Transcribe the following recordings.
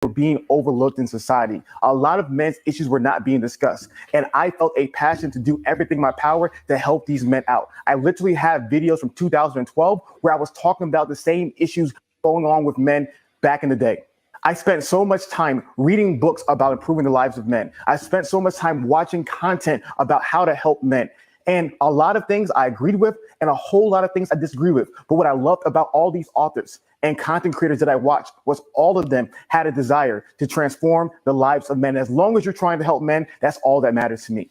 were being overlooked in society. A lot of men's issues were not being discussed. And I felt a passion to do everything in my power to help these men out. I literally have videos from 2012 where I was talking about the same issues going on with men back in the day. I spent so much time reading books about improving the lives of men. I spent so much time watching content about how to help men. And a lot of things I agreed with and a whole lot of things I disagree with. But what I loved about all these authors and content creators that I watched was all of them had a desire to transform the lives of men. As long as you're trying to help men, that's all that matters to me.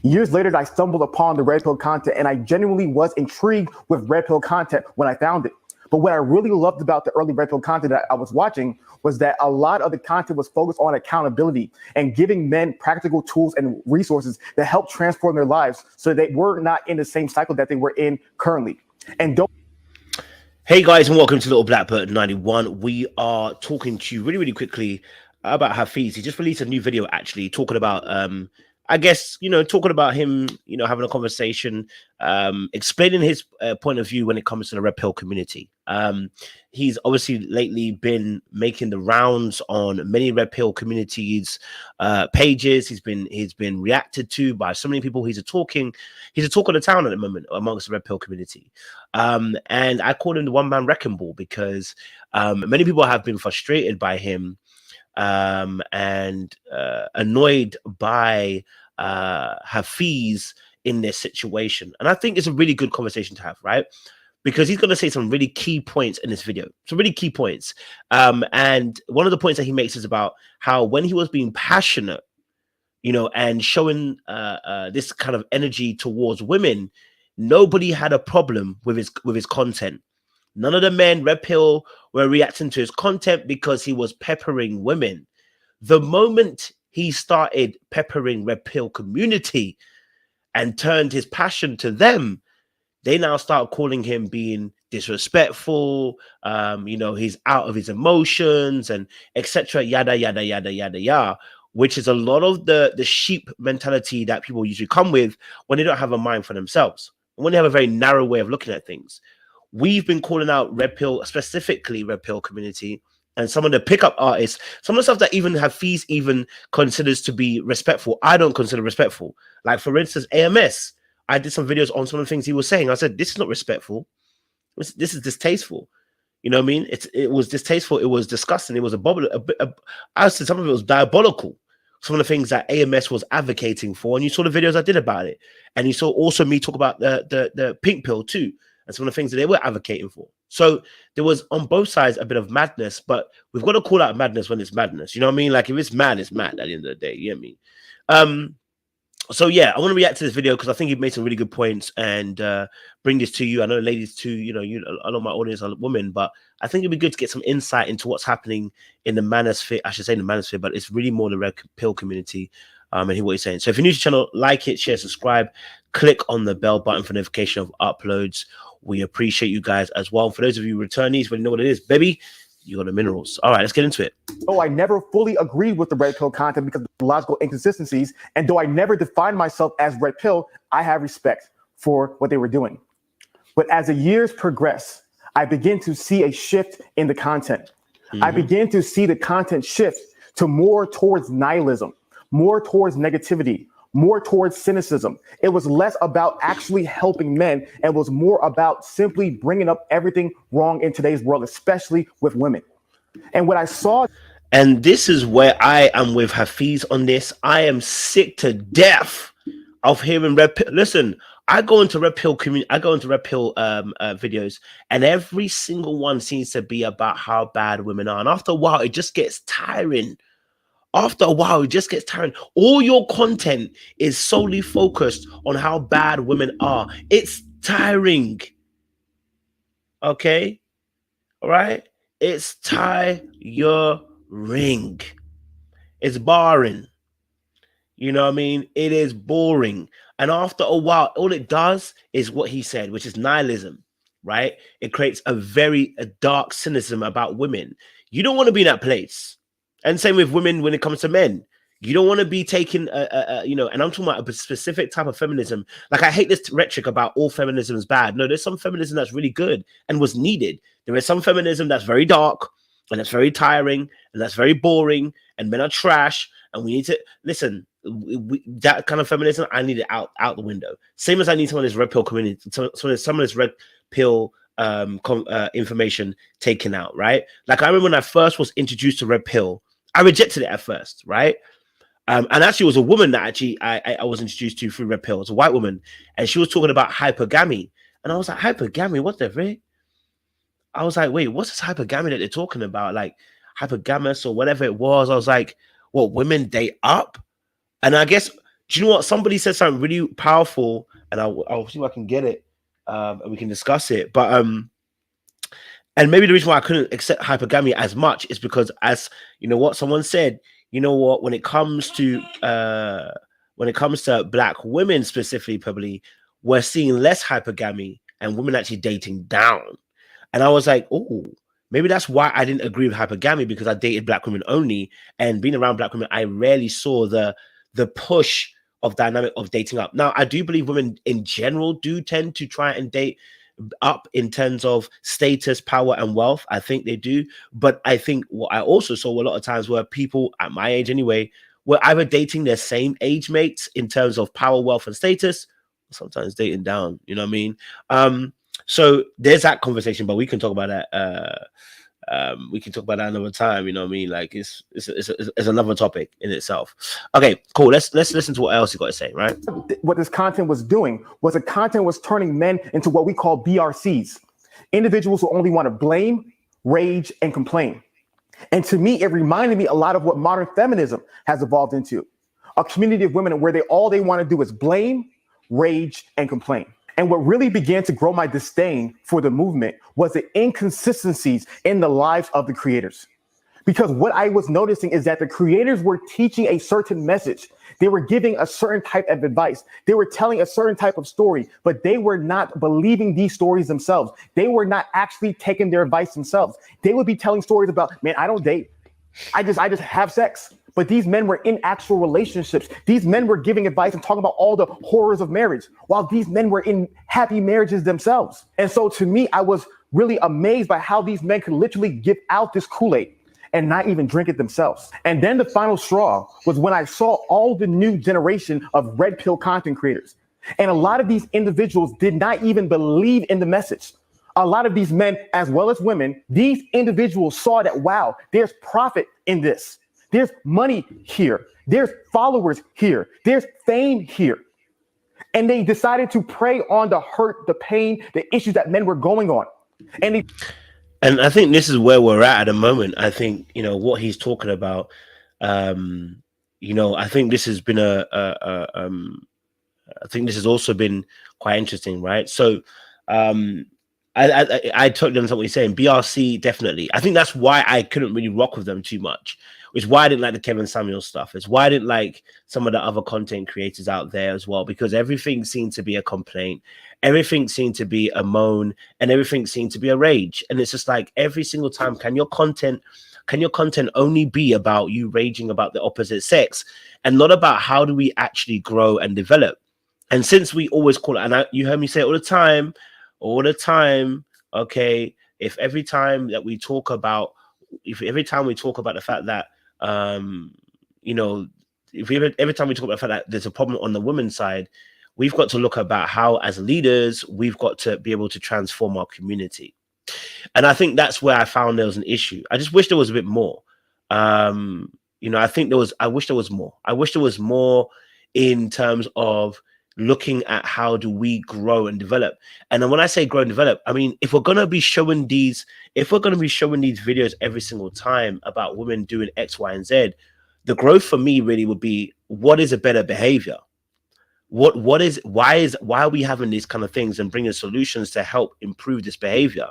Years later, I stumbled upon the Redpill content, and I genuinely was intrigued with Redpill content when I found it. But what I really loved about the early Redpill content that I was watching was that a lot of the content was focused on accountability and giving men practical tools and resources that help transform their lives so they were not in the same cycle that they were in currently. And don't. Hey guys, and welcome to Little Blackbird 91. We are talking to you really quickly about Hafeez. He just released a new video actually talking about I guess, talking about him, having a conversation, explaining his point of view when it comes to the Redpill community. He's obviously lately been making the rounds on many Redpill communities pages. He's been reacted to by so many people. He's a talk of the town at the moment amongst the Redpill community. And I call him the one-man wrecking ball because many people have been frustrated by him and annoyed by Hafeez in this situation. And I think it's a really good conversation to have, right? Because he's going to say some really key points in this video, some really key points. And one of the points that he makes is about how when he was being passionate, and showing this kind of energy towards women, nobody had a problem with his content. None of the men, Redpill, were reacting to his content because he was peppering women. The moment he started peppering Redpill community and turned his passion to them, they now start calling him being disrespectful. He's out of his emotions and etc. Yada yada yada yada yada. Which is a lot of the sheep mentality that people usually come with when they don't have a mind for themselves, when they have a very narrow way of looking at things. We've been calling out Redpill, specifically Redpill community, and some of the pickup artists, some of the stuff that even Hafeez even considers to be respectful, I don't consider respectful. Like, for instance, AMS. I did some videos on some of the things he was saying. I said, this is not respectful. This is distasteful. You know what I mean? It was distasteful. It was disgusting. It was I said some of it was diabolical. Some of the things that AMS was advocating for, and you saw the videos I did about it. And you saw also me talk about the pink pill too, and some of the things that they were advocating for. So there was on both sides a bit of madness, but we've got to call out madness when it's madness. You know what I mean? Like, if it's mad, it's mad at the end of the day. You know what I mean? So yeah, I want to react to this video because I think you've made some really good points and bring this to you. I know ladies too, a lot of my audience are women, but I think it'd be good to get some insight into what's happening in the manosphere. I should say the manosphere, but it's really more the Redpill community and hear what he's saying. So if you're new to the channel, like it, share, subscribe, click on the bell button for notification of uploads. We appreciate you guys as well. For those of you returnees, well, you know what it is, baby. You got the minerals. All right, let's get into it. Though I never fully agreed with the Redpill content because of the logical inconsistencies, and though I never defined myself as Redpill, I have respect for what they were doing. But as the years progress, I begin to see a shift in the content. I begin to see the content shift to more towards nihilism, more towards negativity, more towards cynicism. It was less about actually helping men and was more about simply bringing up everything wrong in today's world, especially with women. And what I saw... And this is where I am with Hafeez on this. I am sick to death of hearing Redpill. Listen, I go into Redpill community, I go into Redpill videos, and every single one seems to be about how bad women are. And after a while, it just gets tiring. After a while, it just gets tiring. All your content is solely focused on how bad women are. It's tiring. Okay? All right? It's tiring. It's boring. You know what I mean? It is boring. And after a while, all it does is what he said, which is nihilism, right? It creates a dark cynicism about women. You don't want to be in that place. And same with women when it comes to men. You don't want to be taken, and I'm talking about a specific type of feminism. Like, I hate this rhetoric about all feminism is bad. No, there's some feminism that's really good and was needed. There is some feminism that's very dark and that's very tiring, and that's very boring, and men are trash, and we need to listen. That kind of feminism, I need it out the window. Same as I need some of this red pill community, some of this red pill information taken out, right? Like I remember when I first was introduced to red pill, I rejected it at first, right? And actually, it was a woman that actually I was introduced to through red pill. It was a white woman, and she was talking about hypergamy, and I was like, hypergamy, what the frick? I was like, wait, what's this hypergamy that they're talking about? Like hypergamous or whatever it was. I was like, what, women date up? And I guess, do you know what? Somebody said something really powerful, and I'll see if I can get it, and we can discuss it. But and maybe the reason why I couldn't accept hypergamy as much is because, as you know, what someone said, you know what, when it comes to black women specifically, probably we're seeing less hypergamy and women actually dating down. And I was like, oh, maybe that's why I didn't agree with hypergamy, because I dated black women only, and being around black women, I rarely saw the push of dynamic of dating up. Now, I do believe women in general do tend to try and date up in terms of status, power, and wealth. I think they do. But I think what I also saw a lot of times were people at my age anyway, were either dating their same age mates in terms of power, wealth, and status, sometimes dating down, you know what I mean? So there's that conversation, but we can talk about that. We can talk about that another time. You know what I mean? Like it's another topic in itself. Okay, cool. Let's listen to what else you got to say. Right? What this content was doing was the content was turning men into what we call BRCs, individuals who only want to blame, rage, and complain. And to me, it reminded me a lot of what modern feminism has evolved into, a community of women where all they want to do is blame, rage, and complain. And what really began to grow my disdain for the movement was the inconsistencies in the lives of the creators. Because what I was noticing is that the creators were teaching a certain message. They were giving a certain type of advice. They were telling a certain type of story, but they were not believing these stories themselves. They were not actually taking their advice themselves. They would be telling stories about, man, I don't date. I just have sex. But these men were in actual relationships. These men were giving advice and talking about all the horrors of marriage, while these men were in happy marriages themselves. And so to me, I was really amazed by how these men could literally give out this Kool-Aid and not even drink it themselves. And then the final straw was when I saw all the new generation of red pill content creators. And a lot of these individuals did not even believe in the message. A lot of these men, as well as women, these individuals saw that, wow, there's profit in this. There's money here. There's followers here. There's fame here. And they decided to prey on the hurt, the pain, the issues that men were going on. And I think this is where we're at the moment. I think, you know, what he's talking about, you know, I think this has been I think this has also been quite interesting, right? So I totally understand what he's saying. BRC, definitely. I think that's why I couldn't really rock with them too much. Which is why I didn't like the Kevin Samuel stuff. It's why I didn't like some of the other content creators out there as well, because everything seemed to be a complaint. Everything seemed to be a moan, and everything seemed to be a rage. And it's just like every single time, can your content only be about you raging about the opposite sex and not about how do we actually grow and develop? And since we always call it, and you heard me say it all the time, okay, if every time we talk about the fact that you know, every time we talk about the fact that there's a problem on the women's side, we've got to look about how, as leaders, we've got to be able to transform our community. And I think that's where I found there was an issue. I just wish there was a bit more. You know, I wish there was more. I wish there was more in terms of looking at how do we grow and develop. And then when I say grow and develop, I mean, if we're going to be showing these videos every single time about women doing X, Y, and Z, the growth for me really would be, what is a better behavior? Why are we having these kind of things and bringing solutions to help improve this behavior?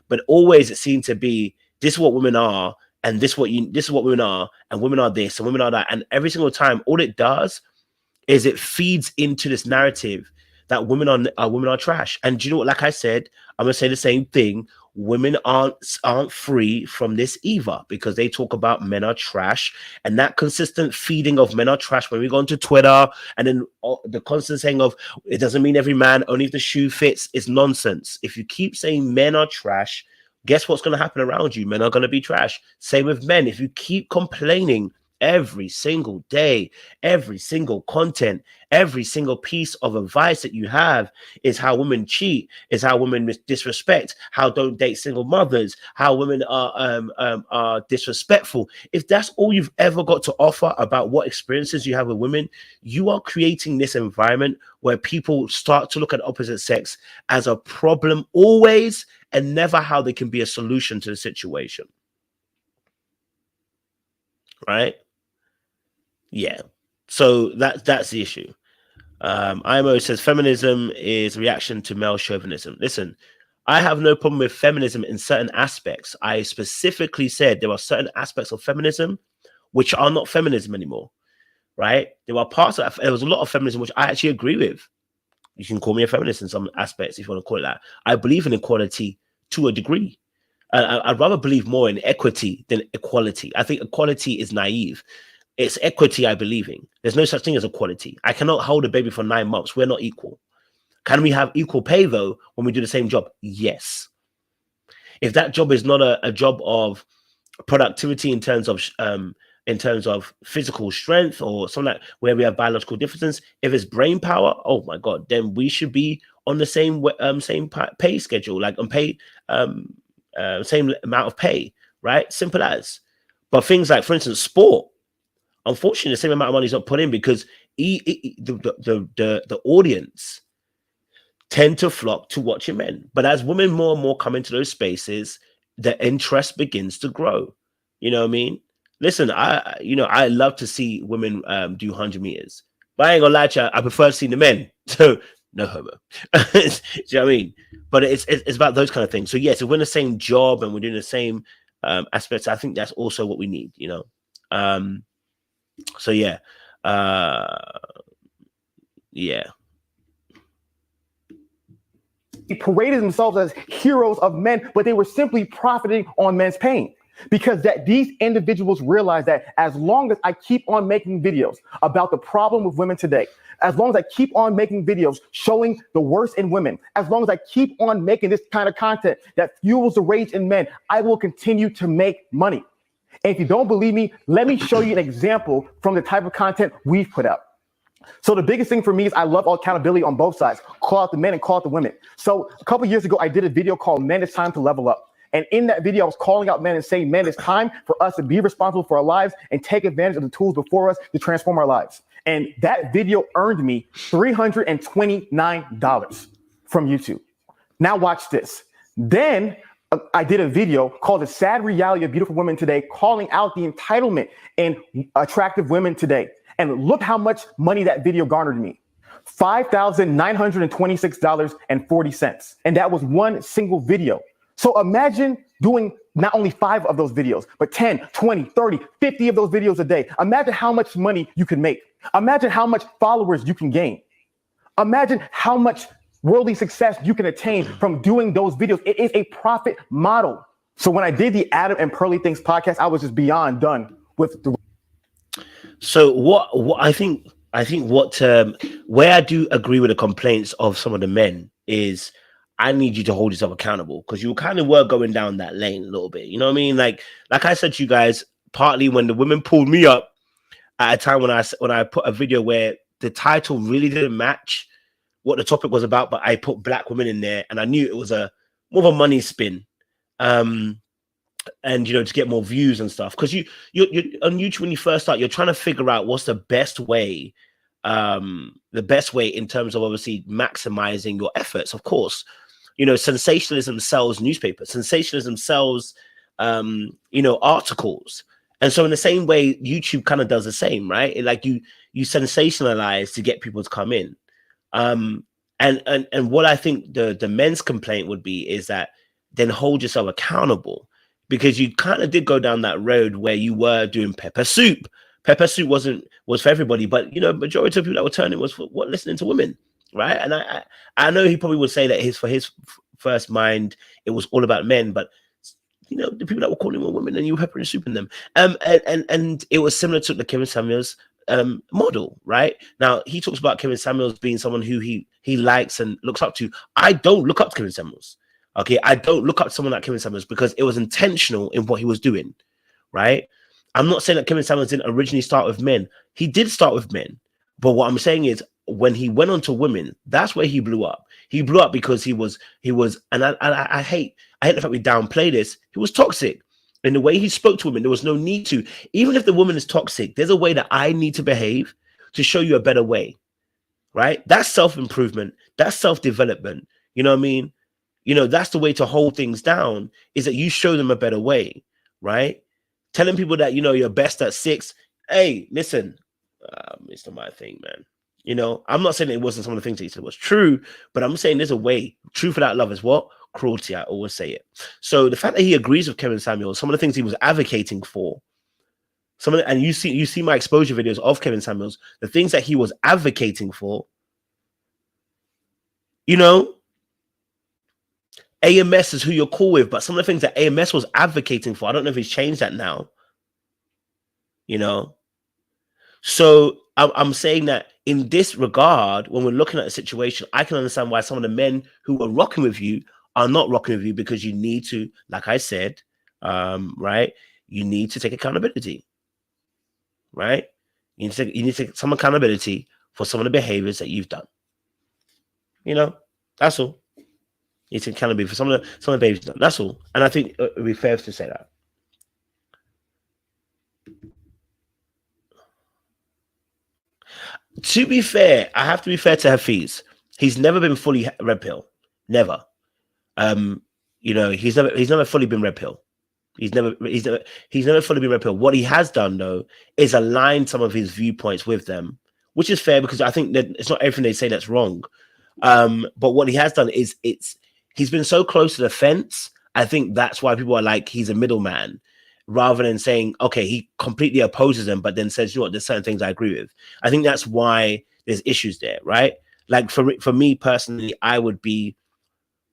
But always it seemed to be, this is what women are, and this is what women are, and women are this, and women are that. And every single time, all it does is it feeds into this narrative that women are trash. And do you know what? Like I said, I'm gonna say the same thing. Women aren't free from this either, because they talk about men are trash, and that consistent feeding of men are trash when we go onto Twitter, and then the constant saying of it doesn't mean every man, only if the shoe fits, is nonsense. If you keep saying men are trash guess what's going to happen around you? Men are going to be trash. Same with men. If you keep complaining every single day, every single content, every single piece of advice that you have is how women cheat, is how women disrespect, how don't date single mothers, how women are disrespectful. If that's all you've ever got to offer about what experiences you have with women, you are creating this environment where people start to look at opposite sex as a problem always, and never how they can be a solution to the situation. Right? Yeah. So that's the issue. IMO says feminism is reaction to male chauvinism. Listen, I have no problem with feminism in certain aspects. I specifically said there are certain aspects of feminism which are not feminism anymore. Right? There are parts of there was a lot of feminism which I actually agree with. You can call me a feminist in some aspects if you want to call it that. I believe in equality to a degree. I'd rather believe more in equity than equality. I think equality is naive. It's equity I believe in. There's no such thing as equality. I cannot hold a baby for 9 months. We're not equal. Can we have equal pay, though, when we do the same job? Yes. If that job is not a job of productivity in terms of physical strength or something like where we have biological differences, if it's brain power, oh my God, then we should be on the same pay schedule, like on pay, same amount of pay, right? Simple as. But things like, for instance, sport, unfortunately, the same amount of money is not put in because the audience tend to flock to watching men. But as women more and more come into those spaces, the interest begins to grow. You know what I mean? Listen, I love to see women do 100 meters, but I ain't gonna lie to you, I prefer seeing the men. So no homo. Do you know what I mean? But it's about those kind of things. So yes, if we're in the same job and we're doing the same aspects, I think that's also what we need. You know. So yeah, yeah. They paraded themselves as heroes of men, but they were simply profiting on men's pain. Because these individuals realize that as long as I keep on making videos about the problem with women today, as long as I keep on making videos showing the worst in women, as long as I keep on making this kind of content that fuels the rage in men, I will continue to make money. And if you don't believe me, let me show you an example from the type of content we've put out. So the biggest thing for me is I love accountability on both sides. Call out the men and call out the women. So a couple years ago, I did a video called Men, It's Time to Level Up. And in that video, I was calling out men and saying, men, it's time for us to be responsible for our lives and take advantage of the tools before us to transform our lives. And that video earned me $329 from YouTube. Now watch this. Then I did a video called The Sad Reality of Beautiful Women Today, calling out the entitlement in attractive women today. And look how much money that video garnered me. $5,926.40. And that was one single video. So imagine doing not only 5 of those videos, but 10, 20, 30, 50 of those videos a day. Imagine how much money you can make. Imagine how much followers you can gain. Imagine how much worldly success you can attain from doing those videos. It is a profit model. So when I did the Adam and Pearly Things podcast, I was just beyond done with the. So what I think what where I do agree with the complaints of some of the men is I need you to hold yourself accountable because you kind of were going down that lane a little bit. You know what I mean? Like I said to you guys, partly when the women pulled me up at a time when I put a video where the title really didn't match what the topic was about, but I put black women in there and I knew it was more of a money spin. And to get more views and stuff, because you on YouTube when you first start, you're trying to figure out what's the best way in terms of obviously maximizing your efforts. Of course, sensationalism sells newspapers, sensationalism sells articles, and so in the same way, YouTube kind of does the same, right? Like you sensationalize to get people to come in, and what I think the men's complaint would be is that then hold yourself accountable. Because you kind of did go down that road where you were doing pepper soup. Pepper soup was for everybody, but majority of people that were turning was for listening to women, right? And I know he probably would say that for his first mind it was all about men, but the people that were calling were women, and you were peppering soup in them. And it was similar to the Kevin Samuels model, right? Now he talks about Kevin Samuels being someone who he likes and looks up to. I don't look up to Kevin Samuels. Okay, I don't look up to someone like Kevin Samuels because it was intentional in what he was doing, right? I'm not saying that Kevin Samuels didn't originally start with men. He did start with men. But what I'm saying is when he went on to women, that's where he blew up. He blew up because he was, and I hate the fact we downplay this. He was toxic. In the way he spoke to women, there was no need to. Even if the woman is toxic, there's a way that I need to behave to show you a better way, right? That's self-improvement. That's self-development. You know what I mean? You know, that's the way to hold things down, is that you show them a better way, right? Telling people that, you know, you're best at 6. Hey, listen, it's not my thing, man. You know, I'm not saying it wasn't some of the things that he said was true, but I'm saying there's a way. Truth without love is what? Cruelty. I always say it. So the fact that he agrees with Kevin Samuels, some of the things he was advocating for, and you see my exposure videos of Kevin Samuels, the things that he was advocating for, you know, AMS is who you're cool with, but some of the things that AMS was advocating for, I don't know if he's changed that now. You know, so I'm saying that in this regard, when we're looking at the situation, I can understand why some of the men who are rocking with you are not rocking with you, because you need to, like I said, right? You need to take accountability, right? You need to take some accountability for some of the behaviors that you've done. You know, that's all. You need to accountability for some of the behaviors you've done. That's all. And I think it would be fair to say that. To be fair, I have to be fair to Hafeez. He's never been fully Redpill. Never. You know, he's never fully been Redpill. He's never fully been Redpill. What he has done though is align some of his viewpoints with them, which is fair, because I think that it's not everything they say that's wrong. But what he has done is he's been so close to the fence. I think that's why people are like, he's a middleman, rather than saying, okay, he completely opposes them, but then says, you know what, there's certain things I agree with. I think that's why there's issues there, right? Like for me personally, I would be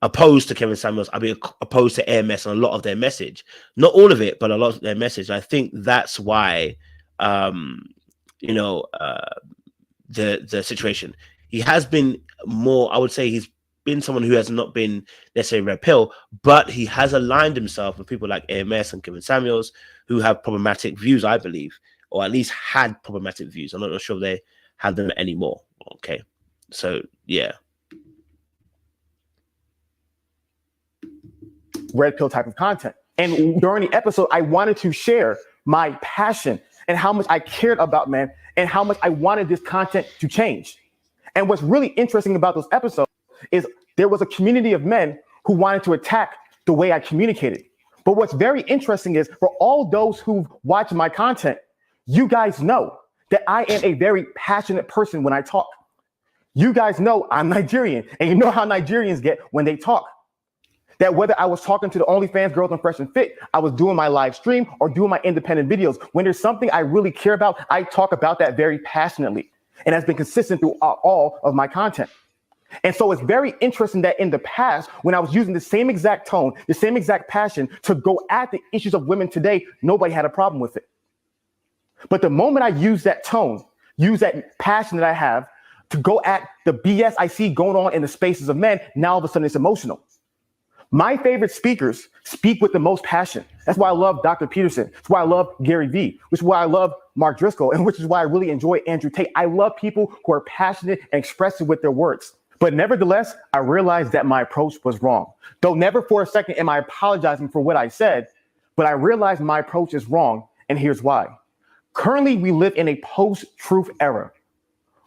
opposed to Kevin Samuels. I'd be opposed to AMS and a lot of their message. Not all of it, but a lot of their message. I think that's why, you know, the situation. He has been more, I would say he's been someone who has not been necessarily Red Pill, but he has aligned himself with people like AMS and Kevin Samuels, who have problematic views, I believe, or at least had problematic views. I'm not sure if they have them anymore. Okay. So, yeah. Red pill type of content. And during the episode, I wanted to share my passion and how much I cared about men and how much I wanted this content to change. And what's really interesting about those episodes is there was a community of men who wanted to attack the way I communicated. But what's very interesting is, for all those who've watched my content, you guys know that I am a very passionate person when I talk. You guys know I'm Nigerian, and you know how Nigerians get when they talk. That whether I was talking to the OnlyFans girls on Fresh and Fit, I was doing my live stream or doing my independent videos, when there's something I really care about, I talk about that very passionately. And that's been consistent through all of my content. And so it's very interesting that in the past, when I was using the same exact tone, the same exact passion to go at the issues of women today, nobody had a problem with it. But the moment I use that tone, use that passion that I have to go at the BS I see going on in the spaces of men, now all of a sudden it's emotional. My favorite speakers speak with the most passion. That's why I love Dr. Peterson. That's why I love Gary Vee, which is why I love Mark Driscoll, and which is why I really enjoy Andrew Tate. I love people who are passionate and expressive with their words. But nevertheless, I realized that my approach was wrong. Though never for a second am I apologizing for what I said, but I realized my approach is wrong, and here's why. Currently, we live in a post-truth era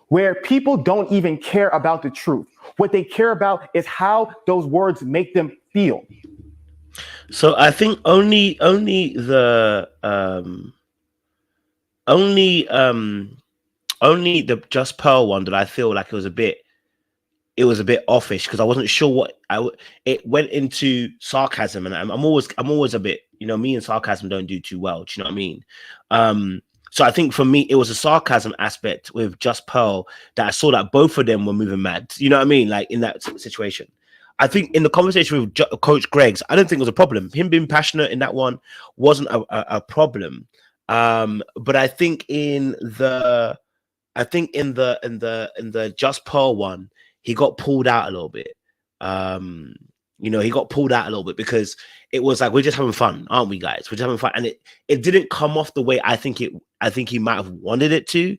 where people don't even care about the truth. What they care about is how those words make them feel. So I think only the Just Pearl one that I feel like it was a bit offish, because I wasn't sure what it went into sarcasm, and I'm always a bit, you know, me and sarcasm don't do too well. Do you know what I mean? So I think for me, it was a sarcasm aspect with Just Pearl that I saw that both of them were moving mad. You know what I mean? Like in that situation. I think in the conversation with Coach Greg's, I don't think it was a problem. Him being passionate in that one wasn't a problem. But I think in the Just Pearl one, he got pulled out a little bit. You know, he got pulled out a little bit because it was like, we're just having fun, aren't we, guys? We're just having fun, and it didn't come off the way I think he might have wanted it to,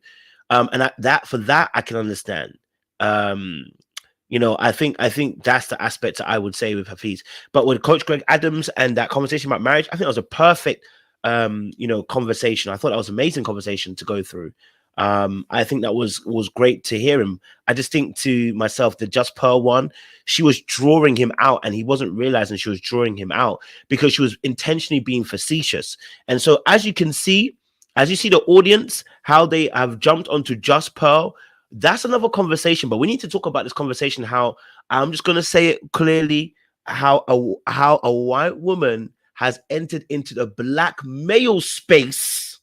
and for that I can understand. You know, I think that's the aspect that I would say with Hafeez. But with Coach Greg Adams and that conversation about marriage, I think that was a perfect, you know, conversation. I thought that was an amazing conversation to go through. I think that was great to hear him. I just think to myself, the Just Pearl one, she was drawing him out, and he wasn't realizing she was drawing him out because she was intentionally being facetious. And so, as you see the audience, how they have jumped onto Just Pearl, that's another conversation. But we need to talk about this conversation. How, I'm just going to say it clearly, how a white woman has entered into the black male space,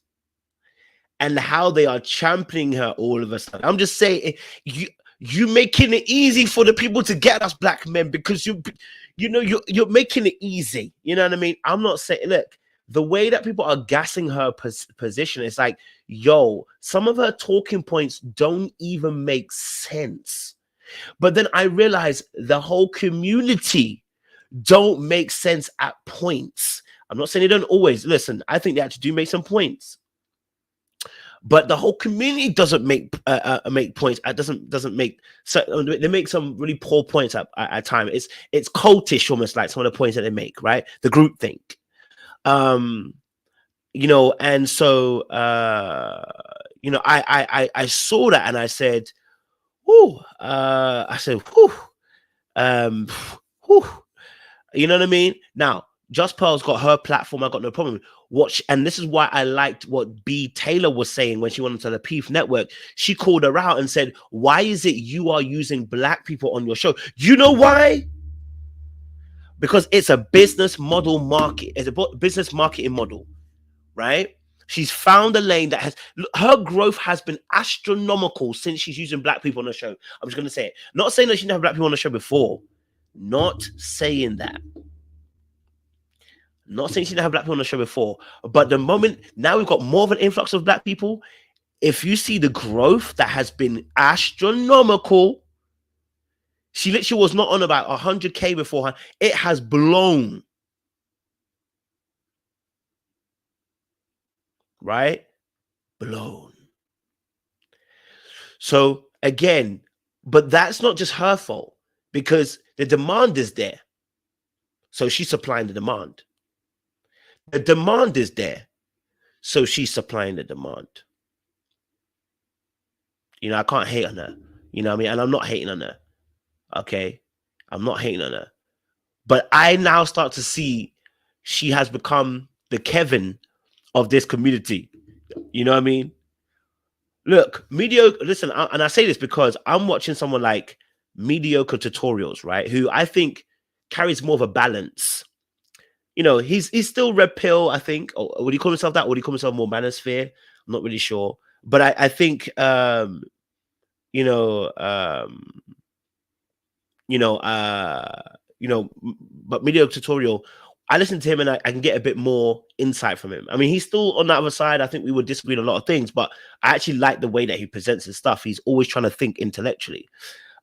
and how they are championing her all of a sudden. I'm just saying, you making it easy for the people to get us black men, because you're making it easy. You know what I mean? I'm not saying, look, the way that people are gassing her position, it's like, yo, some of her talking points don't even make sense. But then I realize the whole community don't make sense at points. I'm not saying they don't always. Listen, I think they actually do make some points. But the whole community doesn't make points. It doesn't make, so they make some really poor points at times. It's cultish almost, like some of the points that they make, right? The group think, you know, and so you know, I saw that and I said, whoo, whoo, whoo, you know what I mean? Now, Just Pearl's got her platform. I got no problem. And this is why I liked what B. Taylor was saying when she went onto the Peef Network. She called her out and said, why is it you are using black people on your show? You know why? Because it's a business model market. It's a business marketing model, right? She's found a lane that her growth has been astronomical since she's using black people on the show. I'm just going to say it. Not saying that she didn't have black people on the show before. Not saying that. Not saying she didn't have black people on the show before, but the moment now we've got more of an influx of black people, if you see the growth that has been astronomical, she literally was not on about 100K beforehand. It has blown. Right? Blown. So again, but that's not just her fault, because the demand is there. So she's supplying the demand. The demand is there, so she's supplying the demand. You know, I can't hate on her. You know what I mean? And I'm not hating on her. Okay? I'm not hating on her. But I now start to see she has become the Kevin of this community. You know what I mean? Look, mediocre. Listen, and I say this because I'm watching someone like Mediocre Tutorials, right? Who I think carries more of a balance. You know, he's still Redpill, I think. Or would he call himself that? Or would he call himself more Manosphere? I'm not really sure. But I think, you know, but Mediocre Tutorial, I listen to him and I can get a bit more insight from him. I mean, he's still on the other side. I think we would disagree on a lot of things, but I actually like the way that he presents his stuff. He's always trying to think intellectually.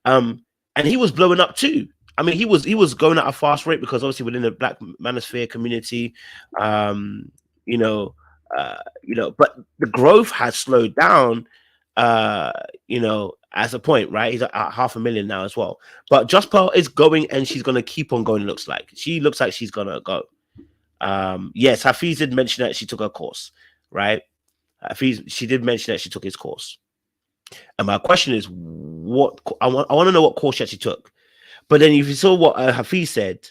And he was blowing up too. I mean, he was going at a fast rate because obviously within the Black Manosphere community, but the growth has slowed down, as a point, right? He's at 500,000 now as well. But Just Pearl is going, and she's going to keep on going, looks like. She looks like she's going to go. Yes, Hafeez did mention that she took her course, right? Hafeez, she did mention that she took his course. And my question is, what I want to know what course she actually took. But then if you saw what Hafeez said,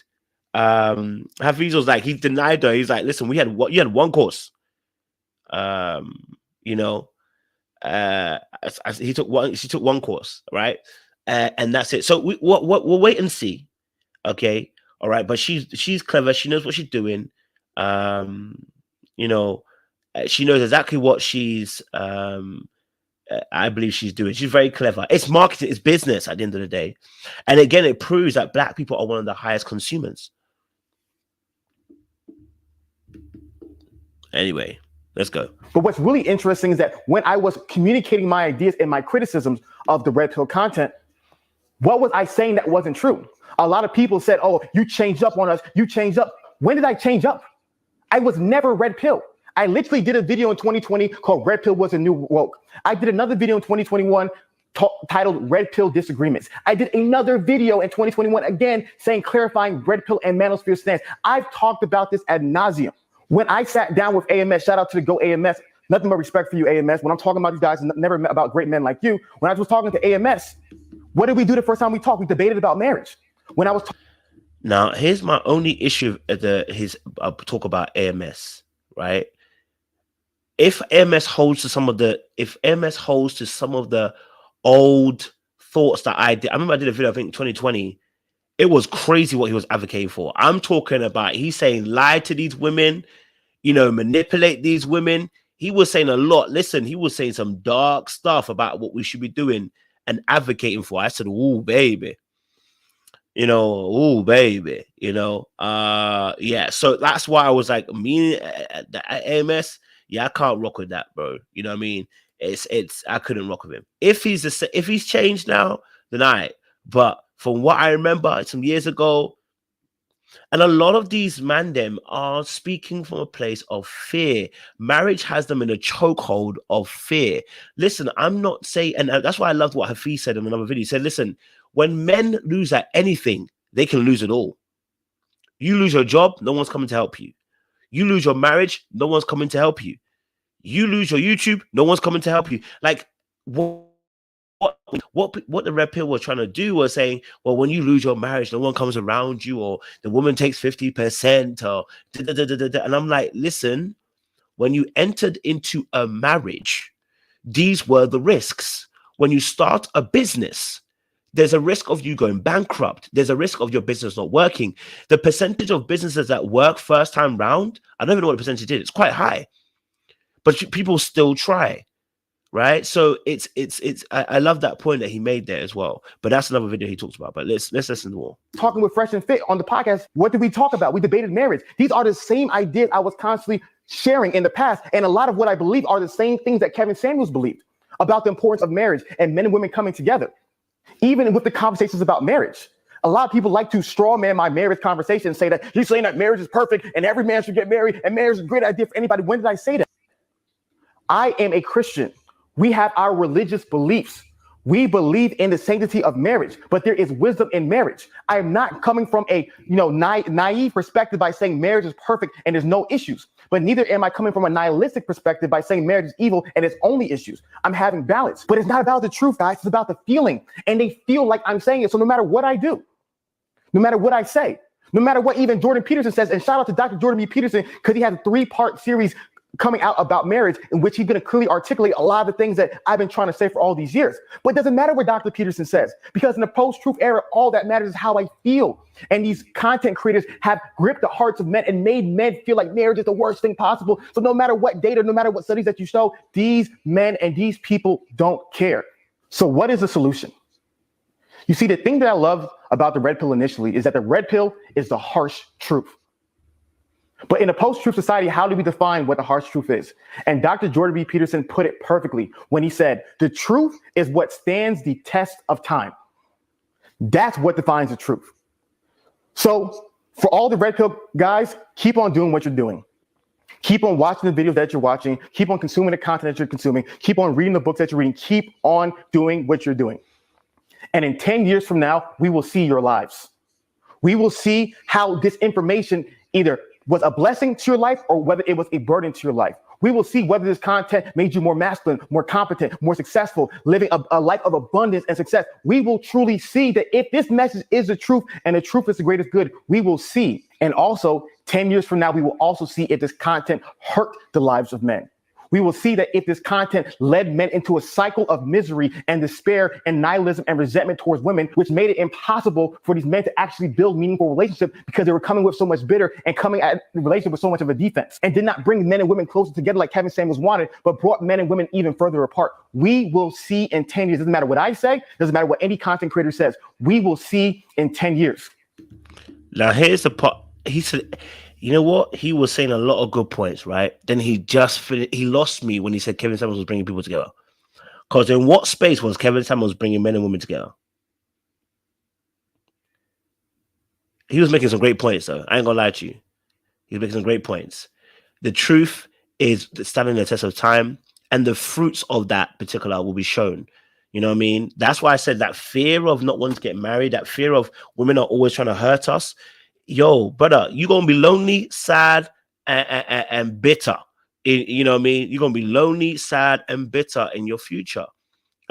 Hafeez was like, he denied her. He's like, listen, you had one course. She took one course, right? And that's it. So we'll wait and see. Okay. All right. But she's clever. She knows what she's doing. She knows exactly what she's I believe she's doing. She's very clever. It's marketing, it's business at the end of the day. And again, it proves that Black people are one of the highest consumers. Anyway, let's go. But what's really interesting is that when I was communicating my ideas and my criticisms of the Redpill content, What was I saying that wasn't true? A lot of people said, oh, you changed up on us. You changed up. When did I change up? I was never Red Pill. I literally did a video in 2020 called Red Pill Was a New Woke. I did another video in 2021 titled Red Pill Disagreements. I did another video in 2021 again saying clarifying Red Pill and manosphere stance. I've talked about this ad nauseum. When I sat down with AMS, shout out to the Go AMS, nothing but respect for you, AMS. When I'm talking about these guys, never met about great men like you. When I was talking to AMS, what did we do the first time we talked? We debated about marriage. When I was now, here's my only issue at his talk about AMS, right? If AMS holds to some of the old thoughts that I did, I remember I did a video, I think 2020. It was crazy what he was advocating for. I'm talking about, he's saying lie to these women, you know, manipulate these women. He was saying a lot. Listen, he was saying some dark stuff about what we should be doing and advocating for. I said, "Ooh, baby." You know, "Ooh, baby." You know, yeah. So that's why I was like, me at AMS, yeah, I can't rock with that, bro. You know what I mean? I couldn't rock with him. If he's changed now, then but from what I remember some years ago, and a lot of these man them are speaking from a place of fear. Marriage has them in a chokehold of fear. Listen, I'm not saying, and that's why I loved what Hafeez said in another video. He said, listen, when men lose at anything, they can lose it all. You lose your job, no one's coming to help you. You lose your marriage, no one's coming to help you. You lose your YouTube, no one's coming to help you. Like, what the Red Pill was trying to do was saying, well, when you lose your marriage, no one comes around you, or the woman takes 50%, or and I'm like, listen, when you entered into a marriage, these were the risks. When you start a business, there's a risk of you going bankrupt. There's a risk of your business not working. The percentage of businesses that work first time round, I don't even know what the percentage is. It's quite high, but people still try. Right, so I love that point that he made there as well. But that's another video he talks about. But let's listen to more. Talking with Fresh and Fit on the podcast, what did we talk about? We debated marriage. These are the same ideas I was constantly sharing in the past, and a lot of what I believe are the same things that Kevin Samuels believed about the importance of marriage and men and women coming together. Even with the conversations about marriage, a lot of people like to straw man my marriage conversation and say that he's saying that marriage is perfect and every man should get married and marriage is a great idea for anybody. When did I say that? I am a Christian. We have our religious beliefs. We believe in the sanctity of marriage, but there is wisdom in marriage. I am not coming from a naive perspective by saying marriage is perfect and there's no issues, but neither am I coming from a nihilistic perspective by saying marriage is evil and it's only issues. I'm having balance, but it's not about the truth, guys. It's about the feeling, and they feel like I'm saying it. So no matter what I do, no matter what I say, no matter what even Jordan Peterson says, and shout out to Dr. Jordan B. Peterson, because he has a 3-part series coming out about marriage in which he's going to clearly articulate a lot of the things that I've been trying to say for all these years. But it doesn't matter what Dr. Peterson says, because in the post-truth era, all that matters is how I feel. And these content creators have gripped the hearts of men and made men feel like marriage is the worst thing possible. So no matter what data, no matter what studies that you show, these men and these people don't care. So what is the solution? You see, the thing that I love about the Red Pill initially is that the Red Pill is the harsh truth. But in a post-truth society, how do we define what the harsh truth is? And Dr. Jordan B. Peterson put it perfectly when he said, the truth is what stands the test of time. That's what defines the truth. So for all the Red Pill guys, keep on doing what you're doing. Keep on watching the videos that you're watching. Keep on consuming the content that you're consuming. Keep on reading the books that you're reading. Keep on doing what you're doing. And in 10 years from now, we will see your lives. We will see how this information either was a blessing to your life or whether it was a burden to your life. We will see whether this content made you more masculine, more competent, more successful, living a life of abundance and success. We will truly see that if this message is the truth and the truth is the greatest good, we will see. And also 10 years from now, we will also see if this content hurt the lives of men. We will see that if this content led men into a cycle of misery and despair and nihilism and resentment towards women, which made it impossible for these men to actually build meaningful relationships because they were coming with so much bitter and coming at the relationship with so much of a defense, and did not bring men and women closer together like Kevin Samuels wanted, but brought men and women even further apart. We will see in 10 years. Doesn't matter what I say, doesn't matter what any content creator says. We will see in 10 years. Now, here's the part. He said, you know what? He was saying a lot of good points, right? Then he lost me when he said Kevin Samuels was bringing people together. Because in what space was Kevin Samuels bringing men and women together? he was making some great points, though. I ain't gonna lie to you. He was making some great points. The truth is standing the test of time, and the fruits of that particular will be shown. You know what I mean? That's why I said that fear of not wanting to get married, that fear of women are always trying to hurt us. Yo, brother, you're going to be lonely, sad, and bitter. You know what I mean? You're going to be lonely, sad, and bitter in your future.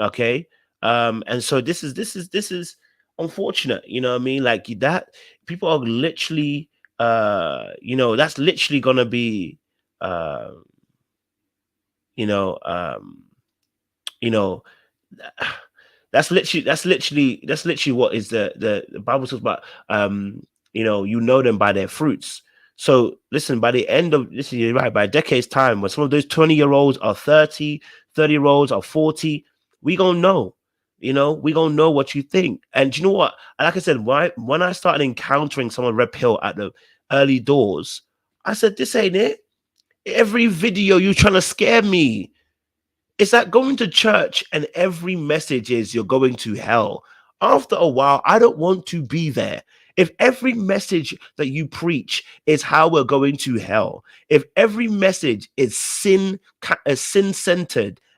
Okay? And so this is unfortunate. You know what I mean? Like that, people are literally, you know, that's literally going to be, you know, that's literally what is the Bible talks about. You know them by their fruits. So listen, by the end of this, you're right, by a decade's time, when some of those 20-year-olds are 30-year-olds are 40, we gonna know. You know, we gonna know what you think. And you know what? Like I said, when I started encountering some of Redpill at the early doors, I said, this ain't it. Every video you trying to scare me. It's like going to church and every message is you're going to hell. After a while, I don't want to be there. If every message that you preach is how we're going to hell, if every message is sin-centered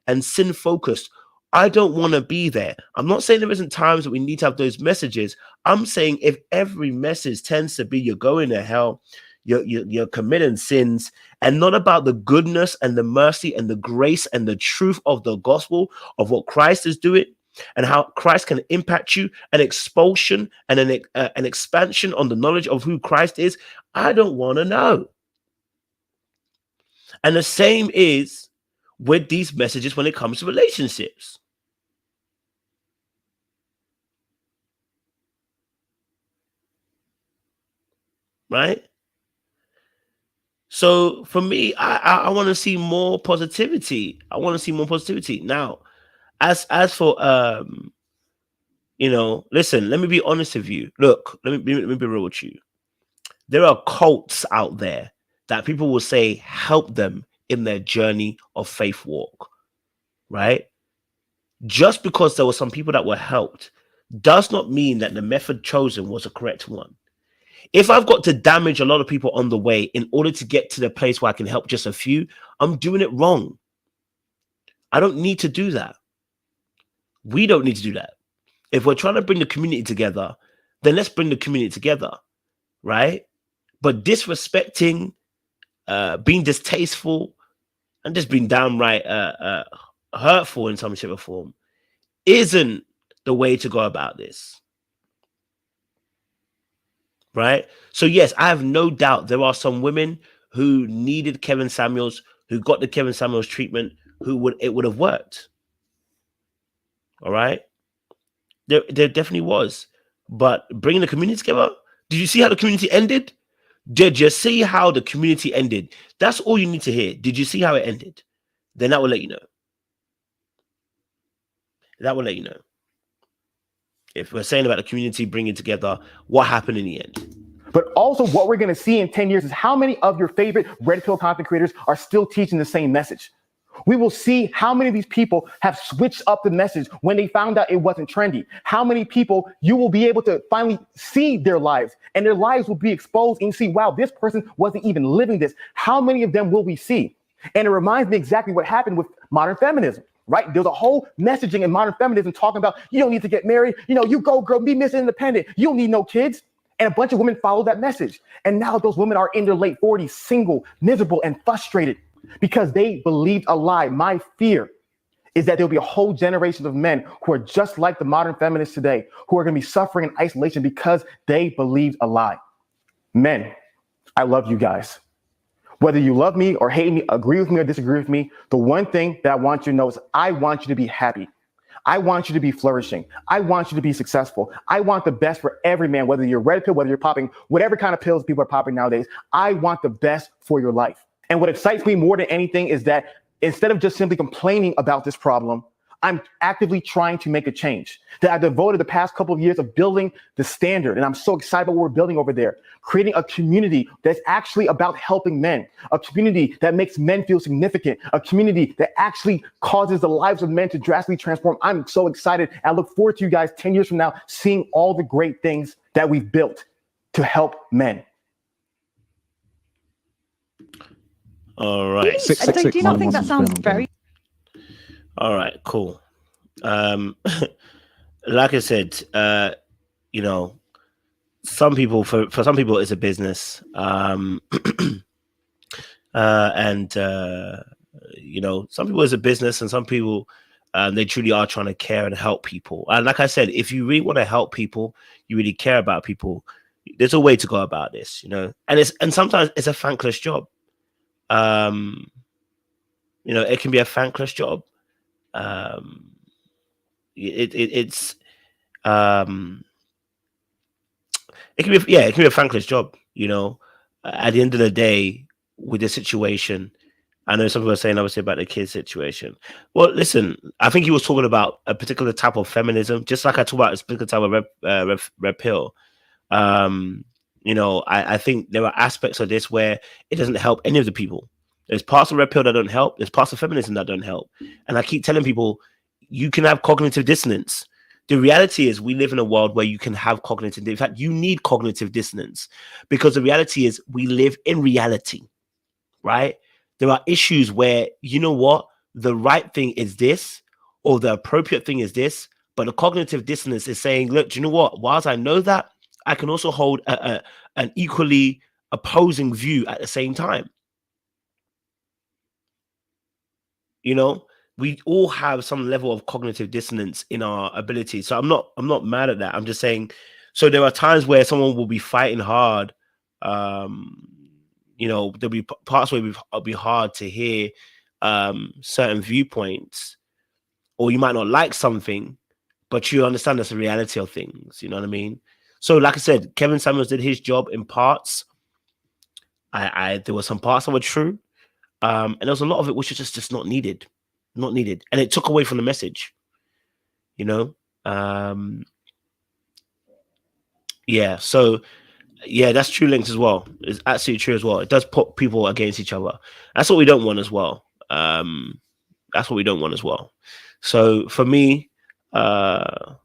and sin-focused, I don't want to be there. I'm not saying there isn't times that we need to have those messages. I'm saying if every message tends to be you're going to hell, you're committing sins, and not about the goodness and the mercy and the grace and the truth of the gospel of what Christ is doing and how Christ can impact you, an expulsion and an expansion on the knowledge of who Christ is, I don't want to know. And the same is with these messages when it comes to relationships. Right? So for me, I want to see more positivity. I want to see more positivity. Now, as for you know, listen, let me be honest with you. Look, let me be real with you. There are cults out there that people will say help them in their journey of faith walk, right? Just because there were some people that were helped does not mean that the method chosen was a correct one. If I've got to damage a lot of people on the way in order to get to the place where I can help just a few, I'm doing it wrong. I don't need to do that. We don't need to do that. If we're trying to bring the community together, then let's bring the community together, right? But disrespecting, being distasteful, and just being downright hurtful in some shape or form isn't the way to go about this. Right? So yes, I have no doubt there are some women who needed Kevin Samuels, who got the Kevin Samuels treatment, it would have worked. All right? There definitely was. But bringing the community together, did you see how the community ended? Did you see how the community ended? That's all you need to hear. Did you see how it ended? Then that will let you know. That will let you know. If we're saying about the community bringing together, what happened in the end? But also what we're going to see in 10 years is how many of your favorite Red Pill content creators are still teaching the same message. We will see how many of these people have switched up the message when they found out it wasn't trendy. How many people you will be able to finally see their lives, and their lives will be exposed and you see, wow, this person wasn't even living this. How many of them will we see? And it reminds me exactly what happened with modern feminism. Right? There's a whole messaging in modern feminism talking about you don't need to get married. You know, you go, girl, be Miss Independent. You don't need no kids. And a bunch of women followed that message. And now those women are in their late 40s, single, miserable, and frustrated because they believed a lie. My fear is that there'll be a whole generation of men who are just like the modern feminists today, who are going to be suffering in isolation because they believed a lie. Men, I love you guys. Whether you love me or hate me, agree with me or disagree with me, the one thing that I want you to know is I want you to be happy. I want you to be flourishing. I want you to be successful. I want the best for every man, whether you're red pill, whether you're popping, whatever kind of pills people are popping nowadays. I want the best for your life. And what excites me more than anything is that instead of just simply complaining about this problem, I'm actively trying to make a change. That I devoted the past couple of years of building the standard. And I'm so excited about what we're building over there. Creating a community that's actually about helping men. A community that makes men feel significant. A community that actually causes the lives of men to drastically transform. I'm so excited. I look forward to you guys 10 years from now seeing all the great things that we've built. to help men. All right. Do you not think that sounds very... All right, cool. Like I said, you know, some people, for some people it's a business. And you know, some people it's a business, and some people they truly are trying to care and help people. And like I said, if you really want to help people, you really care about people, there's a way to go about this, you know. And sometimes it's a thankless job. You know, it can be a thankless job. It's it can be, yeah, it can be a thankless job, you know. At the end of the day, with the situation, I know some people are saying obviously about the kids situation. Well, listen, I think he was talking about a particular type of feminism, just like I talk about a particular type of Redpill. You know, I think there are aspects of this where it doesn't help any of the people. There's parts of Redpill that don't help. There's parts of feminism that don't help. And I keep telling people, you can have cognitive dissonance. The reality is we live in a world where you can have cognitive. In fact, you need cognitive dissonance, because the reality is we live in reality, right? There are issues where, you know what, the right thing is this, or the appropriate thing is this, but the cognitive dissonance is saying, look, do you know what? Whilst I know that, I can also hold an equally opposing view at the same time. You know, we all have some level of cognitive dissonance in our ability. So I'm not mad at that. I'm just saying, so there are times where someone will be fighting hard. You know, there'll be parts where it'll be hard to hear certain viewpoints, or you might not like something, but you understand that's the reality of things. You know what I mean? So, like I said, Kevin Samuels did his job in parts. There were some parts that were true. And there was a lot of it which was just not needed, and it took away from the message, you know. Yeah, so yeah, that's true links as well. It's absolutely true as well. It does put people against each other. That's what we don't want as well. That's what we don't want as well. So for me, the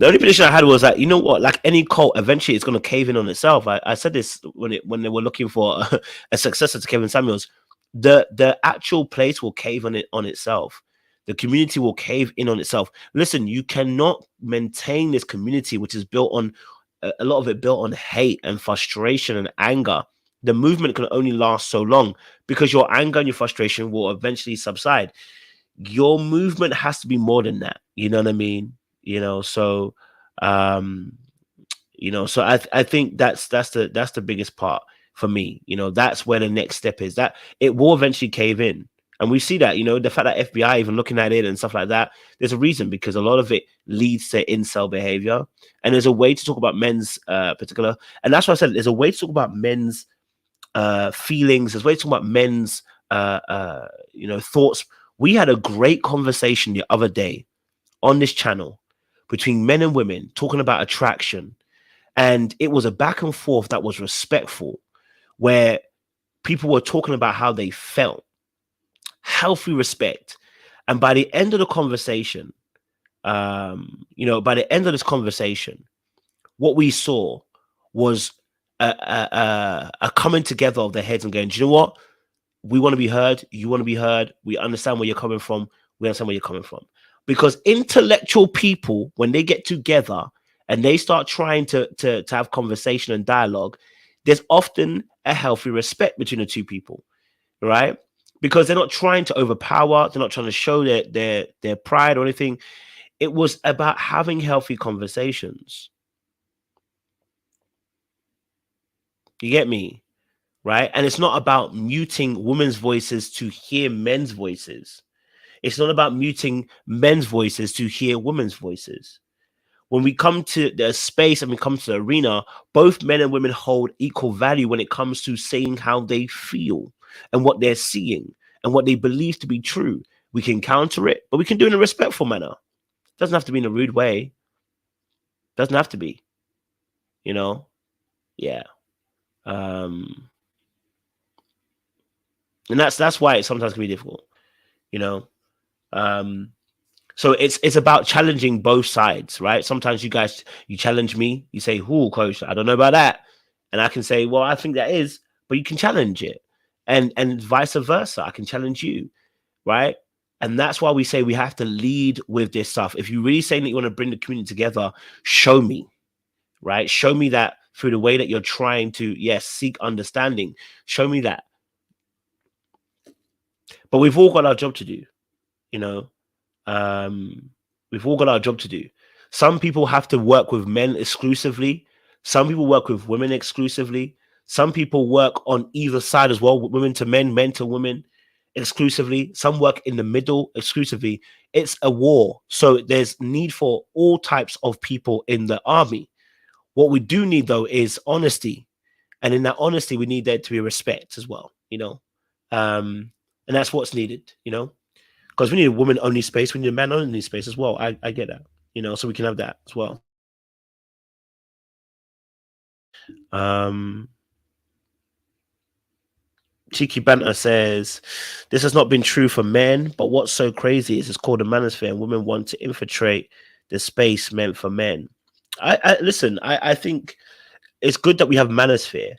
only prediction I had was that, you know what, like any cult, eventually it's going to cave in on itself. I said this when they were looking for a successor to Kevin Samuels. The actual place will cave on itself. The community will cave in on itself. Listen, you cannot maintain this community, which is built on a lot of it built on hate and frustration and anger. The movement can only last so long, because your anger and your frustration will eventually subside. Your movement has to be more than that. You know what I mean? You know, so you know, so I think that's the biggest part for me. You know, that's where the next step is, that it will eventually cave in. And we see that, you know, the fact that FBI even looking at it and stuff like that, there's a reason, because a lot of it leads to incel behavior. And there's a way to talk about men's particular, and that's why I said there's a way to talk about men's feelings, there's a way to talk about men's you know, thoughts. We had a great conversation the other day on this channel between men and women talking about attraction, and it was a back and forth that was respectful, where people were talking about how they felt, healthy respect. And by the end of the conversation, you know, by the end of this conversation, what we saw was a coming together of their heads and going, do you know what, we want to be heard, you want to be heard, we understand where you're coming from, we understand where you're coming from. Because intellectual people, when they get together and they start trying to have conversation and dialogue, there's often a healthy respect between the two people, right? Because they're not trying to overpower, they're not trying to show their pride or anything. It was about having healthy conversations. You get me? Right? And it's not about muting women's voices to hear men's voices. It's not about muting men's voices to hear women's voices. When we come to the space and we come to the arena, both men and women hold equal value when it comes to saying how they feel and what they're seeing and what they believe to be true. We can counter it, but we can do it in a respectful manner. It doesn't have to be in a rude way. It doesn't have to be, you know? Yeah. And that's why it sometimes can be difficult, you know? So it's about challenging both sides, right? Sometimes you challenge me, you say, "Who, coach? I don't know about that," and I can say, "Well, I think that is," but you can challenge it, and vice versa. I can challenge you, right? And that's why we say we have to lead with this stuff. If you're really saying that you want to bring the community together, show me, right? Show me that through the way that you're trying to, yes, seek understanding. Show me that. But we've all got our job to do, you know. We've all got our job to do. Some people have to work with men exclusively. Some people work with women exclusively. Some people work on either side as well, women to men, men to women exclusively. Some work in the middle exclusively. It's a war. So there's need for all types of people in the army. What we do need, though, is honesty. And in that honesty, we need there to be respect as well, you know. And that's what's needed, you know. Because we need a woman-only space, we need a man-only space as well. I get that, you know, so we can have that as well. Cheeky Banter says, this has not been true for men, but what's so crazy is it's called a manosphere and women want to infiltrate the space meant for men. I think it's good that we have manosphere.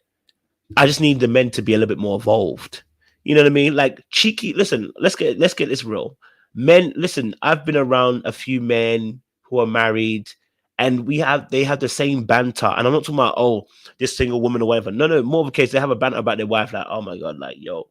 I just need the men to be a little bit more evolved. You know what I mean? Like cheeky. Listen, let's get this real. Men, listen. I've been around a few men who are married, and they have the same banter. And I'm not talking about this single woman or whatever. No, more of a case they have a banter about their wife. Like, oh my god, like yo,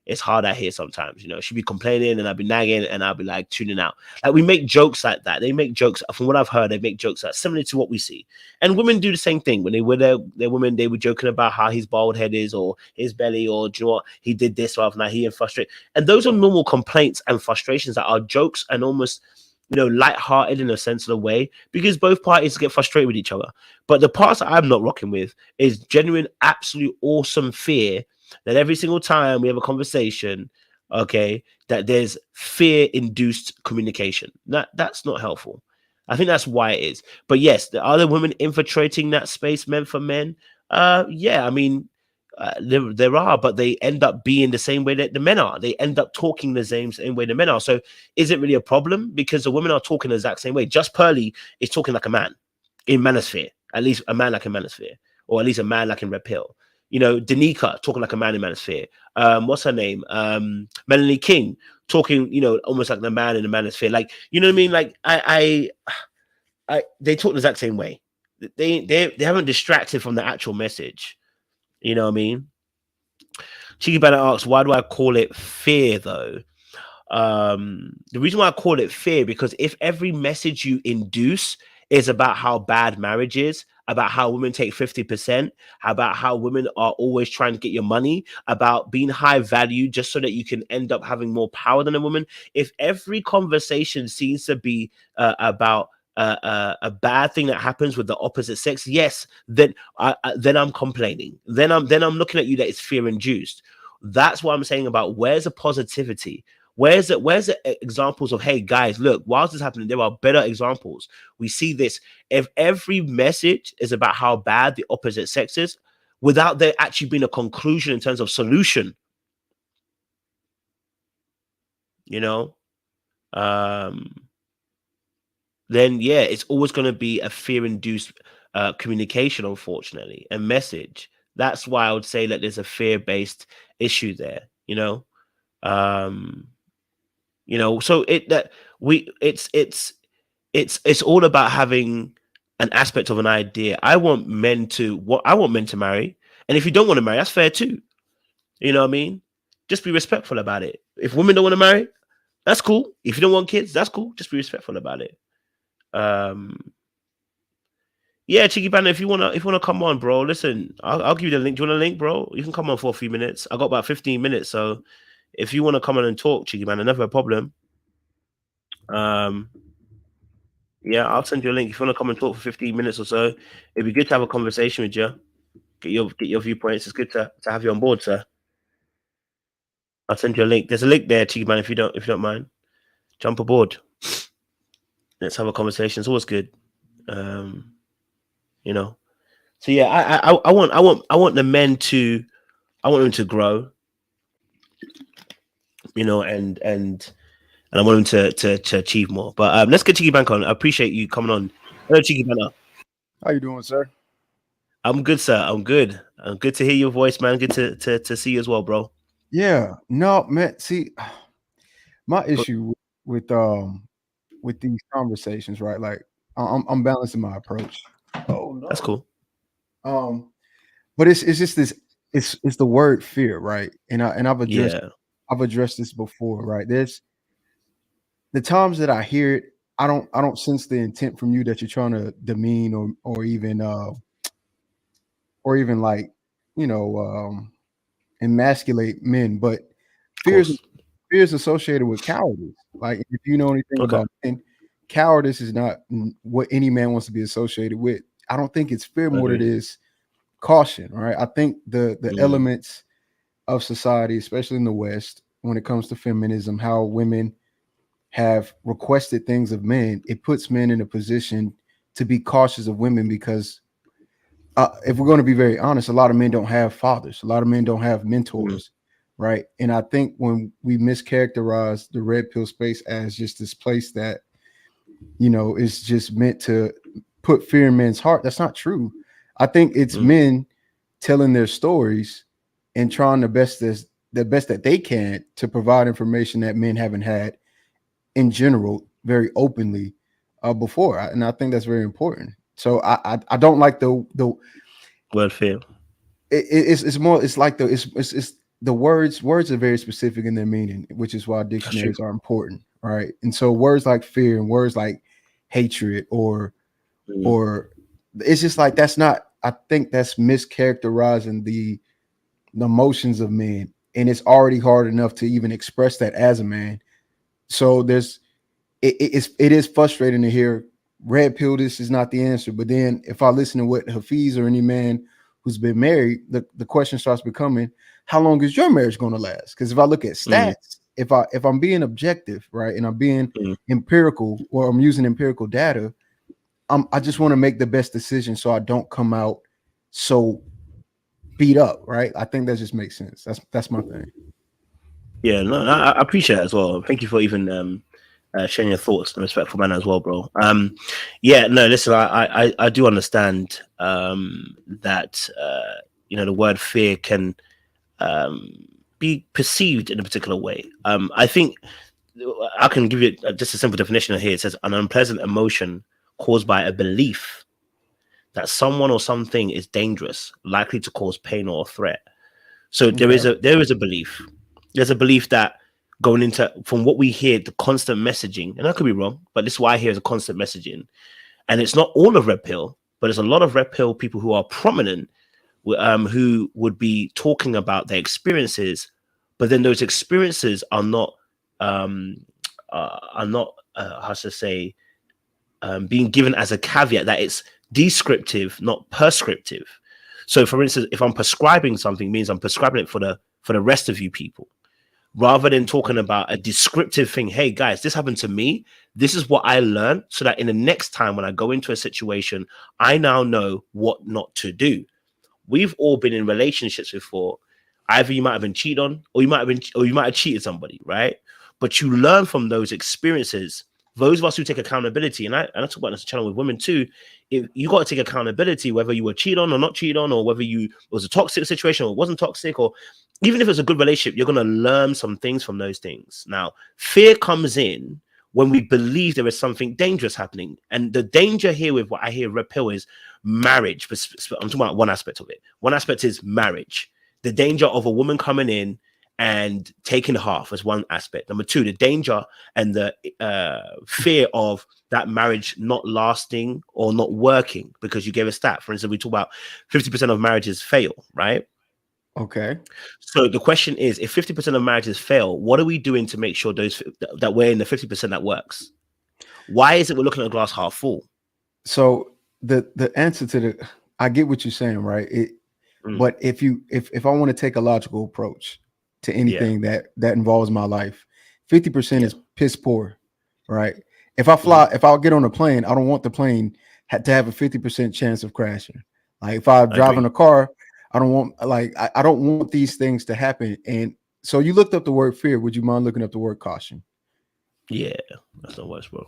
it's hard out here sometimes. You know, she'd be complaining, and I'd be nagging, and I'll be like tuning out. Like we make jokes like that. They make jokes. From what I've heard, they make jokes that similar to what we see. And women do the same thing. When they were their women, they were joking about how his bald head is, or his belly, or do you know what, he did this rather than he and frustrated. And those are normal complaints and frustrations that are jokes and almost, you know, lighthearted in a sensible way, because both parties get frustrated with each other. But the parts that I'm not rocking with is genuine, absolute, awesome fear that every single time we have a conversation, okay, that there's fear-induced communication. That's not helpful. I think that's why it is. But yes, the other women infiltrating that space meant for men. Yeah, I mean, there are, but they end up being the same way that the men are. They end up talking the same way the men are. So is it really a problem? Because the women are talking the exact same way. Just Pearly is talking like a man in Manosphere. At least a man like in Manosphere, or at least a man like in Redpill. You know, Danica talking like a man in Manosphere. What's her name? Melanie King talking, you know, almost like the man in the Manosphere. Like, you know what I mean? Like they talk the exact same way. They haven't distracted from the actual message. You know what I mean? Cheeky Banner asks, why do I call it fear though? The reason why I call it fear, because if every message you induce is about how bad marriage is, about how women take 50%, about how women are always trying to get your money, about being high value just so that you can end up having more power than a woman. If every conversation seems to be about a bad thing that happens with the opposite sex, yes, then I'm complaining. Then I'm looking at you that it's fear induced. That's what I'm saying about where's the positivity. Where's the examples of, hey guys, look, whilst this is happening, there are better examples. We see this. If every message is about how bad the opposite sex is, without there actually being a conclusion in terms of solution, you know, then yeah, it's always going to be a fear-induced communication, unfortunately, a message. That's why I would say that there's a fear-based issue there, you know. You know, so it's all about having an aspect of an idea. I want men to marry, and if you don't want to marry, that's fair too. You know what I mean? Just be respectful about it. If women don't want to marry, that's cool. If you don't want kids, that's cool. Just be respectful about it. Yeah, Cheeky Banner, if you wanna come on, bro, listen, I'll give you the link. Do you want a link, bro? You can come on for a few minutes. I got about 15 minutes, so if you want to come on and talk, Cheeky Banner, never a problem. Yeah, I'll send you a link if you want to come and talk for 15 minutes or so. It'd be good to have a conversation with you. Get your viewpoints. It's good to have you on board, sir. I'll send you a link. There's a link there, Cheeky Man, if you don't mind. Jump aboard. Let's have a conversation. It's always good. You know. So yeah, I want the men to, I want them to grow. You know, and and I want him to achieve more. But let's get Cheeky Bank on. I appreciate you coming on. Hello, Cheeky Bank. How you doing, sir? I'm good, sir. I'm good. Good to hear your voice, man. Good to see you as well, bro. Yeah, no, man. See, my issue with these conversations, right? Like, I'm balancing my approach. Oh no, that's cool. But it's just this. It's the word fear, right? And I've addressed this before, right? There's the times that I hear it, I don't sense the intent from you that you're trying to demean or even like, you know, emasculate men, but fear is associated with cowardice. Like, if you know anything about men, cowardice is not what any man wants to be associated with. I don't think it's fear more than it is caution, right? I think the elements of society, especially in the West, when it comes to feminism, how women have requested things of men, it puts men in a position to be cautious of women because if we're going to be very honest, a lot of men don't have fathers. A lot of men don't have mentors, right? And I think when we mischaracterize the red pill space as just this place that, you know, is just meant to put fear in men's heart, that's not true. I think it's men telling their stories and trying the best that they can to provide information that men haven't had in general very openly before. And I think that's very important. So I don't like the word fear. It's more, it's like it's the words are very specific in their meaning, which is why dictionaries are important, right? And so words like fear and words like hatred or it's just like, that's not, I think that's mischaracterizing the emotions of men, and it's already hard enough to even express that as a man. So it is frustrating to hear red pill, this is not the answer. But then if I listen to what Hafeez or any man who's been married, the question starts becoming, how long is your marriage going to last? Because if I look at stats, if I'm being objective, right, and I'm being empirical, or I'm using empirical data, I just want to make the best decision so I don't come out so beat up, right? I think that just makes sense. That's my thing. Yeah, no, I appreciate it as well. Thank you for even sharing your thoughts in a respectful manner as well, bro. Yeah, no, listen, I do understand that you know, the word fear can be perceived in a particular way. I think I can give you just a simple definition here. It says an unpleasant emotion caused by a belief that someone or something is dangerous, likely to cause pain or threat. So there is a belief. There's a belief that going into, from what we hear, the constant messaging, and I could be wrong, but this is why I hear is a constant messaging. And it's not all of Red Pill, but there's a lot of Red Pill people who are prominent, who would be talking about their experiences, but then those experiences are not how to say, being given as a caveat that it's descriptive, not prescriptive. So, for instance, if I'm prescribing something, it means I'm prescribing it for the rest of you people, rather than talking about a descriptive thing. Hey guys, this happened to me. This is what I learned, so that in the next time when I go into a situation, I now know what not to do. We've all been in relationships before. Either you might have been cheated on, or you might have cheated somebody, right? But you learn from those experiences. Those of us who take accountability, and I talk about this channel with women too, if you got to take accountability, whether you were cheated on or not cheated on, or whether it was a toxic situation or it wasn't toxic, or even if it's a good relationship, you're going to learn some things from those things. Now, fear comes in when we believe there is something dangerous happening. And the danger here with what I hear Red Pill is marriage. I'm talking about one aspect of it. One aspect is marriage. The danger of a woman coming in and taking half as one aspect. Number two, the danger and the fear of that marriage not lasting or not working, because you gave a stat. For instance, we talk about 50% of marriages fail, right? Okay. So the question is, if 50% of marriages fail, what are we doing to make sure that we're in the 50% that works? Why is it we're looking at the glass half full? So the answer to I get what you're saying, right? But if I want to take a logical approach to anything that involves my life, 50% is piss poor, right? If I'll get on a plane, I don't want the plane to have a 50% chance of crashing. Like if I'm driving a car, I don't want these things to happen. And so you looked up the word fear. Would you mind looking up the word caution? Yeah, that's not worse, bro.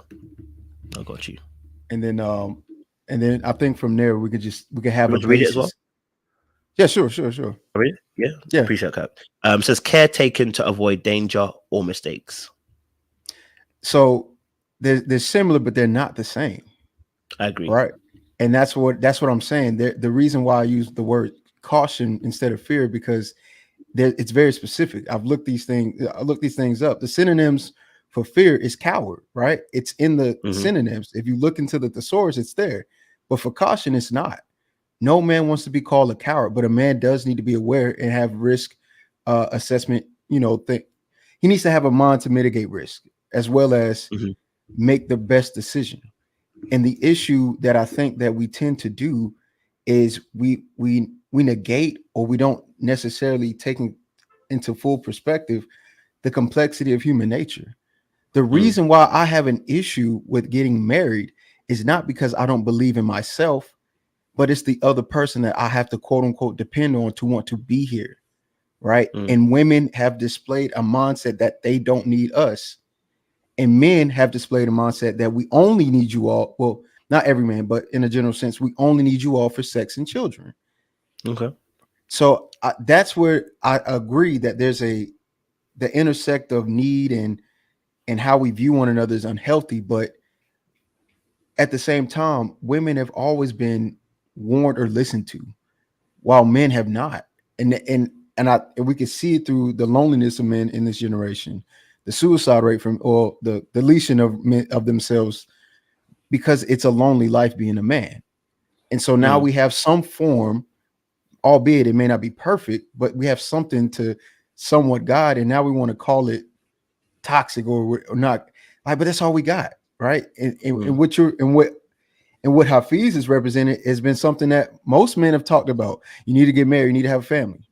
I got you. And then I think from there we could have You a want to read it as basis. well? Yeah, sure. I read it? Yeah. Yeah. Appreciate that. Says care taken to avoid danger or mistakes. So they're similar, but they're not the same. I agree. Right. And that's what I'm saying. The reason why I use the word caution instead of fear, because it's very specific. I looked these things up. The synonyms for fear is coward, right? It's in the synonyms. If you look into the thesaurus, it's there. But for caution, it's not. No man wants to be called a coward, but a man does need to be aware and have risk assessment. He needs to have a mind to mitigate risk as well as make the best decision. And the issue that I think that we tend to do is we negate, or we don't necessarily take into full perspective the complexity of human nature. The reason why I have an issue with getting married is not because I don't believe in myself, but it's the other person that I have to quote unquote depend on to want to be here. Right. And women have displayed a mindset that they don't need us. And men have displayed a mindset that we only need you all. Well, not every man, but in a general sense, we only need you all for sex and children. Okay. So that's where I agree that there's the intersect of need and how we view one another is unhealthy. But at the same time, women have always been warned or listened to, while men have not. And we can see it through the loneliness of men in this generation, the suicide rate or the deletion of men of themselves, because it's a lonely life being a man. And so now we have some form, albeit it may not be perfect, but we have something to somewhat guide. And now we want to call it toxic or not. Like, but that's all we got, right? And what Hafeez is represented has been something that most men have talked about. You need to get married, you need to have a family,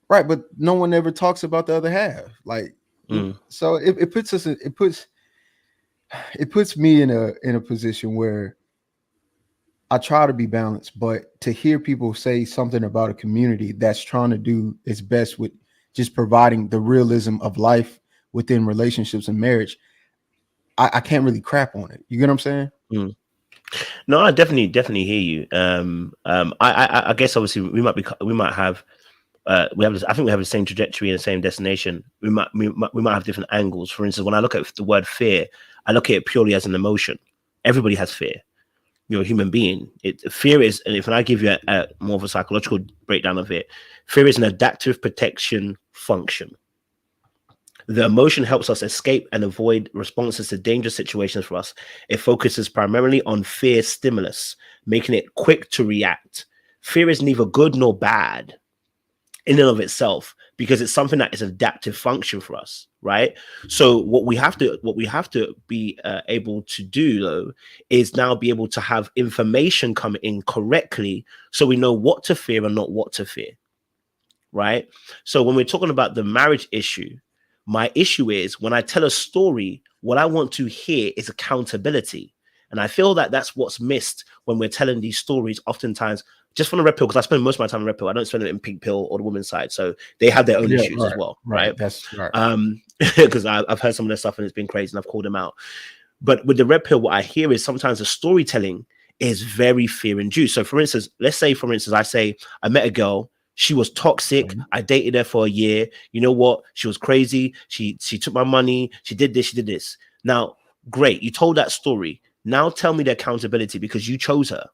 right? But no one ever talks about the other half. Like, so it puts me in a position where I try to be balanced, but to hear people say something about a community that's trying to do its best with just providing the realism of life within relationships and marriage, I can't really crap on it. You get what I'm saying? No, I definitely hear you. I guess obviously we might have I think we have the same trajectory and the same destination. We might have different angles. For instance, when I look at the word fear, I look at it purely as an emotion. Everybody has fear. You're a human being. Fear is, and if I give you a more of a psychological breakdown of it, fear is an adaptive protection function. The emotion helps us escape and avoid responses to dangerous situations for us. It focuses primarily on fear stimulus, making it quick to react. Fear is neither good nor bad in and of itself, because it's something that is an adaptive function for us, right? So what we have to be able to do, though, is now be able to have information come in correctly, so we know what to fear and not what to fear, right? So when we're talking about the marriage issue, my issue is when I tell a story, what I want to hear is accountability. And I feel that that's what's missed when we're telling these stories oftentimes, just from the Redpill, because I spend most of my time in Redpill. I don't spend it in Pink Pill or the women's side. So they have their own issues as well, right? That's right. Because I've heard some of their stuff and it's been crazy and I've called them out. But with the Redpill, what I hear is sometimes the storytelling is very fear-induced. So for instance, I say, I met a girl, she was toxic. I dated her for a year. You know what? She was crazy. She took my money. She did this. She did this. Now, great. You told that story. Now tell me the accountability, because you chose her.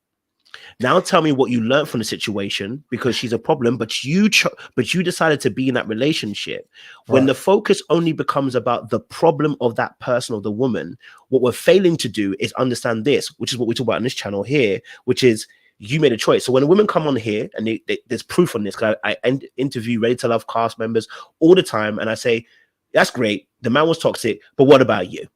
Now tell me what you learned from the situation, because she's a problem, but you decided to be in that relationship. When the focus only becomes about the problem of that person or the woman, what we're failing to do is understand this, which is what we talk about on this channel here, which is you made a choice. So when women come on here, and there's proof on this, because I interview Ready to Love cast members all the time, and I say, that's great, the man was toxic, but what about you?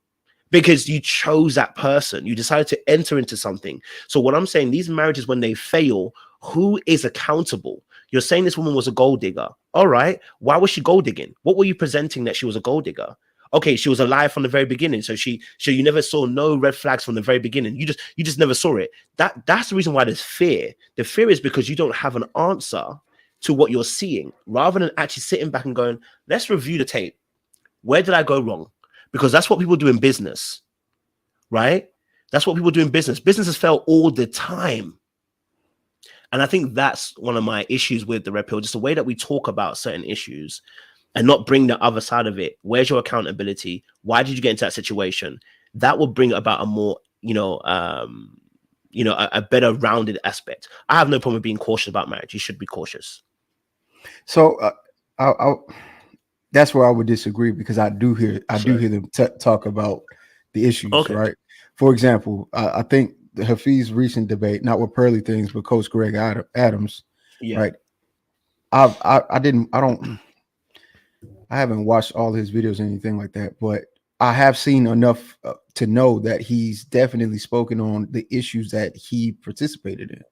Because you chose that person. You decided to enter into something. So what I'm saying, these marriages, when they fail, who is accountable? You're saying this woman was a gold digger. All right. Why was she gold digging? What were you presenting that she was a gold digger? Okay, she was alive from the very beginning. So you never saw no red flags from the very beginning. You just never saw it. That's the reason why there's fear. The fear is because you don't have an answer to what you're seeing, rather than actually sitting back and going, let's review the tape. Where did I go wrong? because that's what people do in business, right? That's what people do in business. Businesses fail all the time. And I think that's one of my issues with the Red Pill, just the way that we talk about certain issues and not bring the other side of it. Where's your accountability? Why did you get into that situation? That will bring about a more, a better rounded aspect. I have no problem with being cautious about marriage. You should be cautious. So that's where I would disagree, because I do hear them talk about the issues, right? For example, I think the Hafeez recent debate, not with Pearly Things, but Coach Greg Adams, right? I haven't watched all his videos or anything like that, but I have seen enough to know that he's definitely spoken on the issues that he participated in,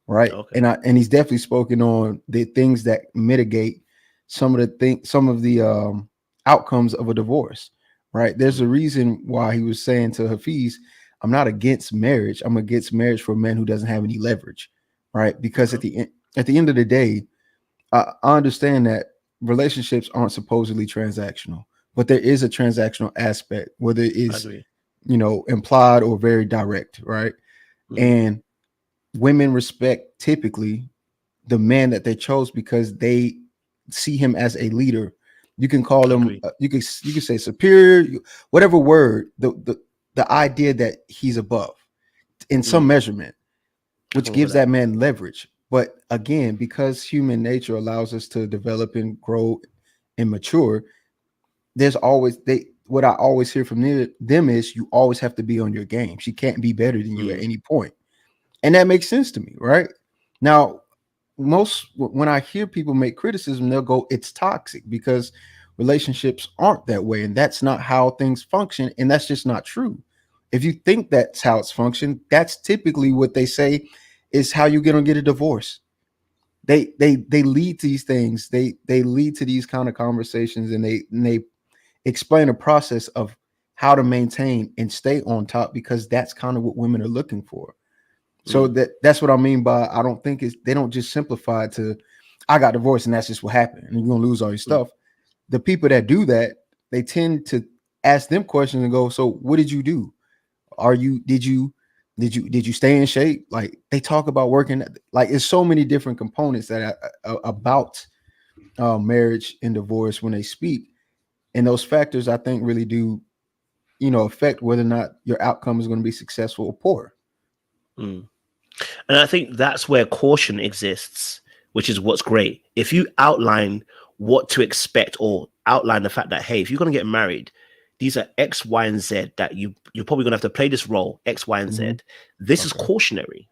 right? And he's definitely spoken on the things that mitigate some of the outcomes of a divorce, right? There's a reason why he was saying to Hafeez, I'm not against marriage. I'm against marriage for a man who doesn't have any leverage, right? Because at the end of the day, I understand that relationships aren't supposedly transactional, but there is a transactional aspect, whether it is, implied or very direct, right? And women respect typically the man that they chose because they see him as a leader. You can call him, you can say superior, whatever word, the idea that he's above in some measurement, which gives that man leverage. But again, because human nature allows us to develop and grow and mature, there's always what I always hear from them is you always have to be on your game. She can't be better than you at any point. And that makes sense to me, right? Now, when I hear people make criticism, they'll go, it's toxic because relationships aren't that way. And that's not how things function. And that's just not true. If you think that's how it's functioned, that's typically what they say is how you're going to get a divorce. They lead to these things. They lead to these kind of conversations, and they explain a process of how to maintain and stay on top, because that's kind of what women are looking for. So that's what I mean by I don't think they don't just simplify it to I got divorced and that's just what happened and you're gonna lose all your stuff. The people that do that, they tend to ask them questions and go, so what did you do? Did you stay in shape? Like they talk about working, like it's so many different components that about marriage and divorce when they speak. And those factors I think really do, affect whether or not your outcome is going to be successful or poor. And I think that's where caution exists, which is what's great. If you outline what to expect or outline the fact that, hey, if you're going to get married, these are X, Y, and Z that you're probably going to have to play this role, X, Y, and Z. This is cautionary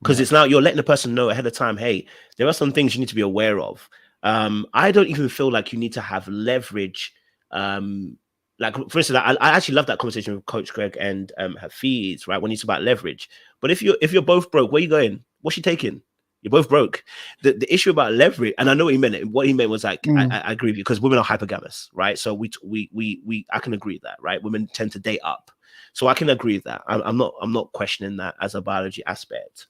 because it's now you're letting the person know ahead of time, hey, there are some things you need to be aware of. I don't even feel like you need to have leverage. Like, for instance, I actually love that conversation with Coach Greg and Hafeez, right? When you talk about leverage. But if you're both broke, where are you going? What's she taking? You're both broke. The issue about leverage, and I know what he meant. What he meant was like, I agree with you, because women are hypergamous, right? So I can agree with that, right? Women tend to date up. So I can agree with that. I'm not questioning that as a biology aspect.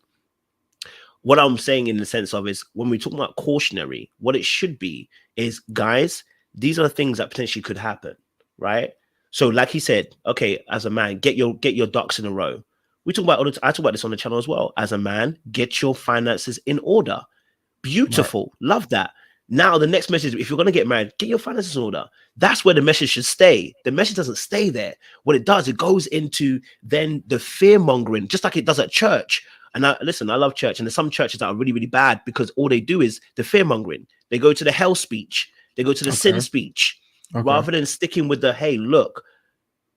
What I'm saying in the sense of is when we talk about cautionary, what it should be is, guys, these are the things that potentially could happen, right? So like he said, okay, as a man, get your ducks in a row. We talk about I talk about this on the channel as well. As a man, get your finances in order. Beautiful. Right. Love that. Now the next message, if you're going to get married, get your finances in order. That's where the message should stay. The message doesn't stay there. What it does, it goes into then the fear mongering, just like it does at church. And I love church, and there's some churches that are really, really bad because all they do is the fear mongering. They go to the hell speech. They go to the sin speech, rather than sticking with the, hey, look,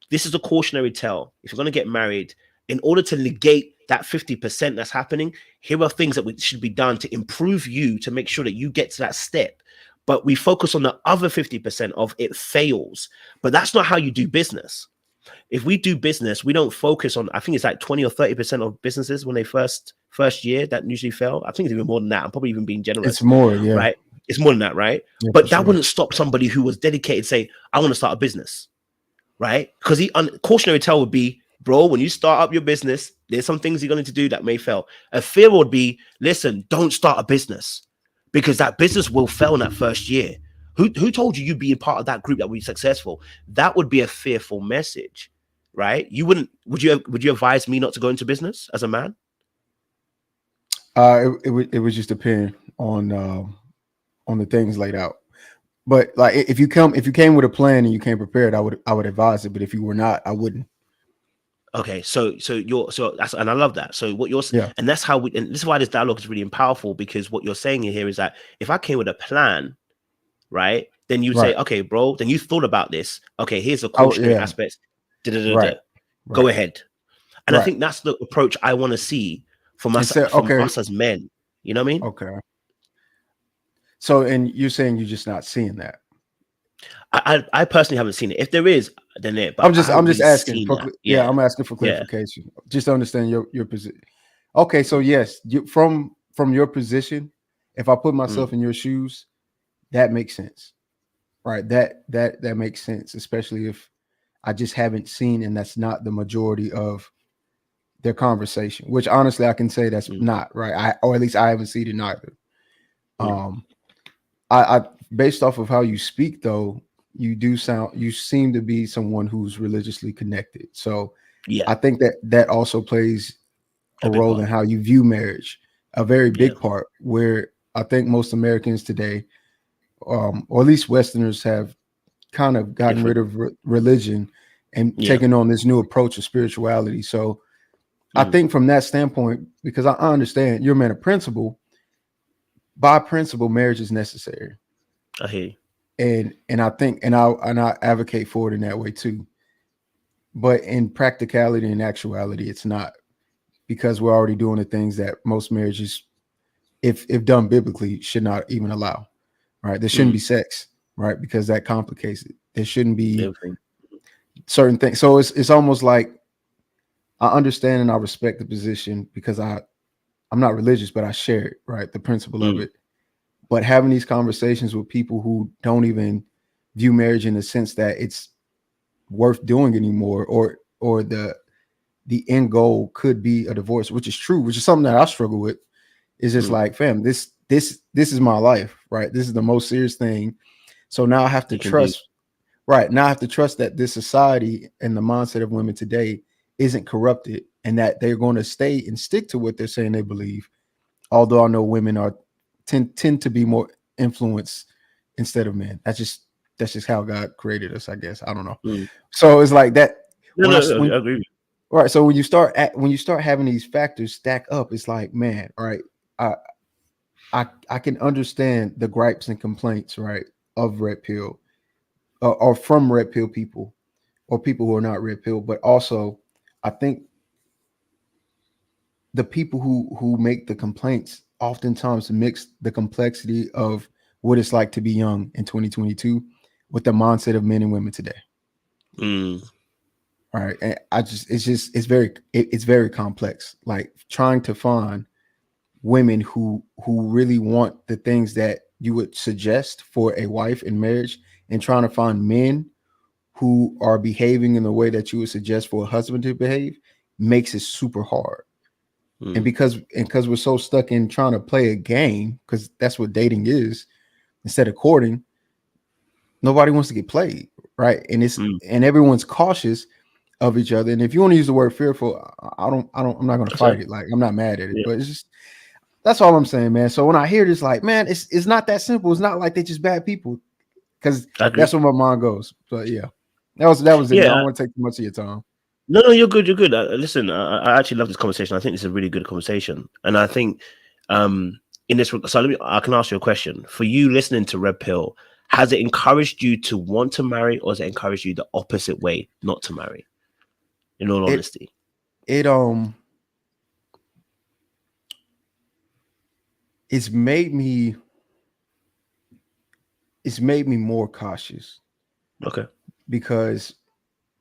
this is a cautionary tale. If you're going to get married, in order to negate that 50% that's happening, here are things that should be done to improve you, to make sure that you get to that step. But we focus on the other 50% of it fails. But that's not how you do business. If we do business, we don't focus on, I think it's like 20 or 30% of businesses when they first year that usually fail. I think it's even more than that. I'm probably even being generous. It's more, yeah. Right? It's more than that, right? Yeah, but that wouldn't stop somebody who was dedicated, say, I want to start a business, right? Because cautionary tale would be, bro, when you start up your business, there's some things you're going to do that may fail. A fear would be, listen, don't start a business because that business will fail in that first year. Who told you being part of that group that would be successful? That would be a fearful message, right? You wouldn't. Would you advise me not to go into business as a man? It would just depend on the things laid out. But like if you came with a plan and you came prepared, I would advise it. But if you were not, I wouldn't. Okay, so that's, and I love that. So what you're Yeah. and that's how and this is why this dialogue is really powerful, because what you're saying here is that if I came with a plan, right, then you'd say, okay, bro, then you thought about this. Okay, here's the cautionary aspects. Right. Go ahead. And I Right. think that's the approach I want to see from us, us as men. You know what I mean? Okay. So, and you're saying you're just not seeing that. I personally haven't seen it. If there is, then it. But I'm just asking. I'm asking for clarification. Yeah. Just to understand your position. Okay, so yes, from your position, if I put myself in your shoes, that makes sense, right? That makes sense, especially if I just haven't seen, and that's not the majority of their conversation. Which honestly, I can say that's not right. Or at least I haven't seen it neither. I based off of how you speak, though, you seem to be someone who's religiously connected. So I think that also plays a role in how you view marriage, a very big part, where I think most Americans today, or at least Westerners, have kind of gotten rid of religion and taken on this new approach of spirituality. So I think from that standpoint, because I understand you're a man of principle, by principle, marriage is necessary. I hear you. And I think, and I advocate for it in that way too. But in practicality and actuality, it's not, because we're already doing the things that most marriages, if done biblically, should not even allow. Right? There shouldn't be sex, right? Because that complicates it. There shouldn't be certain things. So it's almost like I understand and I respect the position, because I'm not religious, but I share it, right? The principle of it. But having these conversations with people who don't even view marriage in the sense that it's worth doing anymore, or the end goal could be a divorce, which is true, which is something that I struggle with, is just like, fam, this is my life, right? This is the most serious thing. So now I have to trust, right? Now I have to trust that this society and the mindset of women today isn't corrupted, and that they're going to stay and stick to what they're saying they believe. Although I know women tend to be more influenced instead of men. That's just how God created us, I guess. I don't know. So it's like that. I agree. Right. So when you start having these factors stack up, it's like, man, all right, I can understand the gripes and complaints, right, of Red Pill, or from Red Pill people, or people who are not Red Pill, but also I think the people who make the complaints oftentimes mix the complexity of what it's like to be young in 2022 with the mindset of men and women today. All right. And it's very complex. Like trying to find women who really want the things that you would suggest for a wife in marriage, and trying to find men who are behaving in the way that you would suggest for a husband to behave, makes it super hard. And because we're so stuck in trying to play a game, because that's what dating is, instead of courting, nobody wants to get played, right? And and everyone's cautious of each other. And if you want to use the word fearful, I'm not going to fight it. Like, I'm not mad at it, but it's just, that's all I'm saying, man. So when I hear this, like, man, it's not that simple. It's not like they're just bad people, because that's where my mind goes. But yeah, that was it. I don't want to take too much of your time. No, you're good. You're good. Listen, I actually love this conversation. I think this is a really good conversation, and I think in this. So I can ask you a question. For you listening to Red Pill, has it encouraged you to want to marry, or has it encouraged you the opposite way, not to marry? In all honesty, it's made me more cautious. Okay, because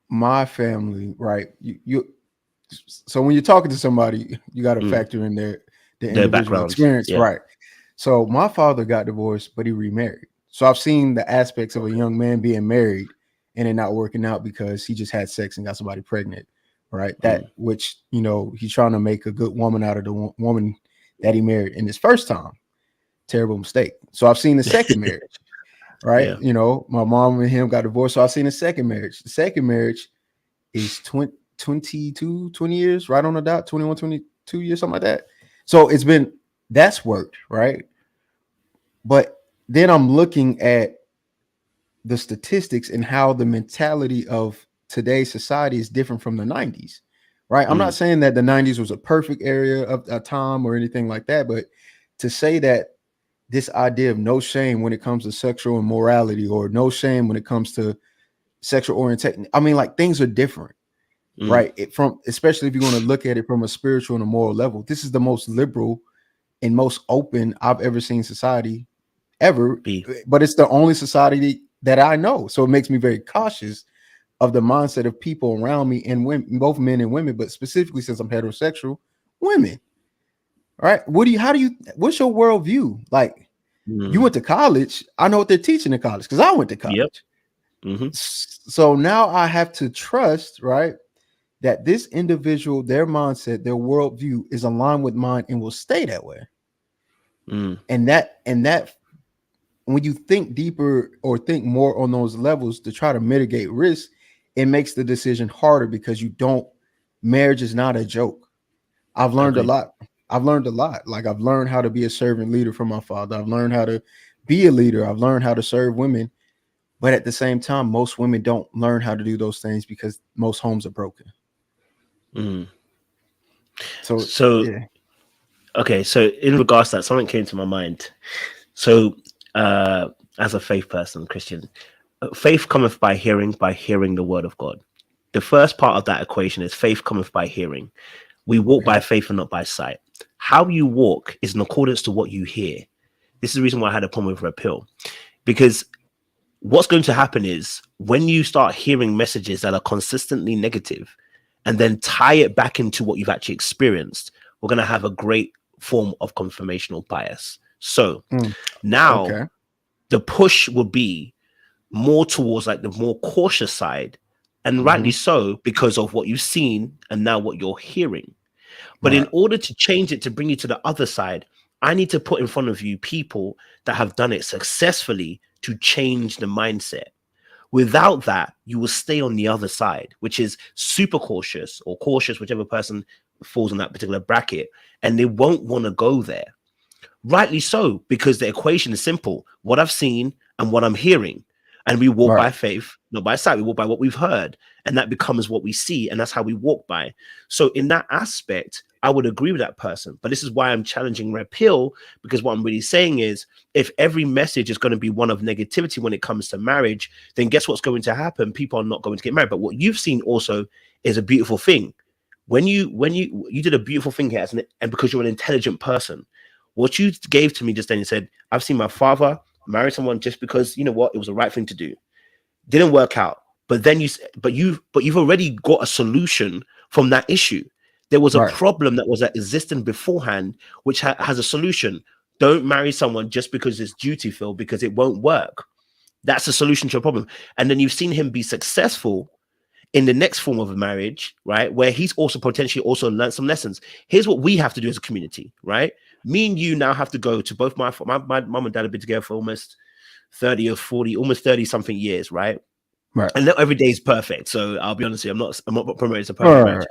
my family, right? So when you're talking to somebody, you got to factor in their individual experience, right? So my father got divorced, but he remarried. So I've seen the aspects of a young man being married and it not working out because he just had sex and got somebody pregnant, right? That which, he's trying to make a good woman out of the woman that he married in his first time. Terrible mistake. So I've seen the second marriage. right? Yeah. You know, my mom and him got divorced, so I seen a second marriage. The second marriage is 22, 20 years, right on the dot, 21, 22 years, something like that. So that's worked, right? But then I'm looking at the statistics and how the mentality of today's society is different from the 90s, right? I'm not saying that the 90s was a perfect area of a time or anything like that, but to say that this idea of no shame when it comes to sexual immorality or no shame when it comes to sexual orientation, I mean, like, things are different, right? Especially if you're going to look at it from a spiritual and a moral level. This is the most liberal and most open I've ever seen society ever, but it's the only society that I know. So it makes me very cautious of the mindset of people around me, and women, both men and women, but specifically since I'm heterosexual, women. All right. What's your worldview? Like, you went to college. I know what they're teaching in college because I went to college. Yep. So now I have to trust, right, that this individual, their mindset, their worldview is aligned with mine and will stay that way. And that when you think deeper or think more on those levels to try to mitigate risk, it makes the decision harder because marriage is not a joke. I've learned a lot. Like, I've learned how to be a servant leader from my father. I've learned how to be a leader. I've learned how to serve women. But at the same time, most women don't learn how to do those things because most homes are broken. So yeah. Okay, so in regards to that, something came to my mind. So as a faith person, Christian, faith cometh by hearing the word of God. The first part of that equation is faith cometh by hearing. We walk by faith and not by sight. How you walk is in accordance to what you hear. This is the reason why I had a problem with Redpill, because what's going to happen is when you start hearing messages that are consistently negative and then tie it back into what you've actually experienced, we're going to have a great form of confirmational bias. So now the push will be more towards like the more cautious side, and rightly so, because of what you've seen and now what you're hearing. But in order to change it, to bring you to the other side, I need to put in front of you people that have done it successfully to change the mindset. Without that, you will stay on the other side, which is super cautious or cautious, whichever person falls in that particular bracket, and they won't want to go there. Rightly so, because the equation is simple: what I've seen and what I'm hearing. And we walk by faith, not by sight. We walk by what we've heard, and that becomes what we see, and that's how we walk by. So in that aspect, I would agree with that person. But this is why I'm challenging Redpill, because what I'm really saying is, if every message is going to be one of negativity when it comes to marriage, then guess what's going to happen? People are not going to get married. But what you've seen also is a beautiful thing. When you did a beautiful thing here, and because you're an intelligent person, what you gave to me just then, you said, I've seen my father marry someone just because, you know what, it was the right thing to do. Didn't work out. But then you've already got a solution from that issue. There was a problem that was existing beforehand, which has a solution. Don't marry someone just because it's dutiful, because it won't work. That's a solution to a problem. And then you've seen him be successful in the next form of a marriage, right? Where he's also potentially also learned some lessons. Here's what we have to do as a community, right? Me and you now have to go to both my mom and dad have been together for almost 30 or 40, almost 30 something years, right? And not every day is perfect. So I'll be honest with you, I'm not promoting a perfect marriage.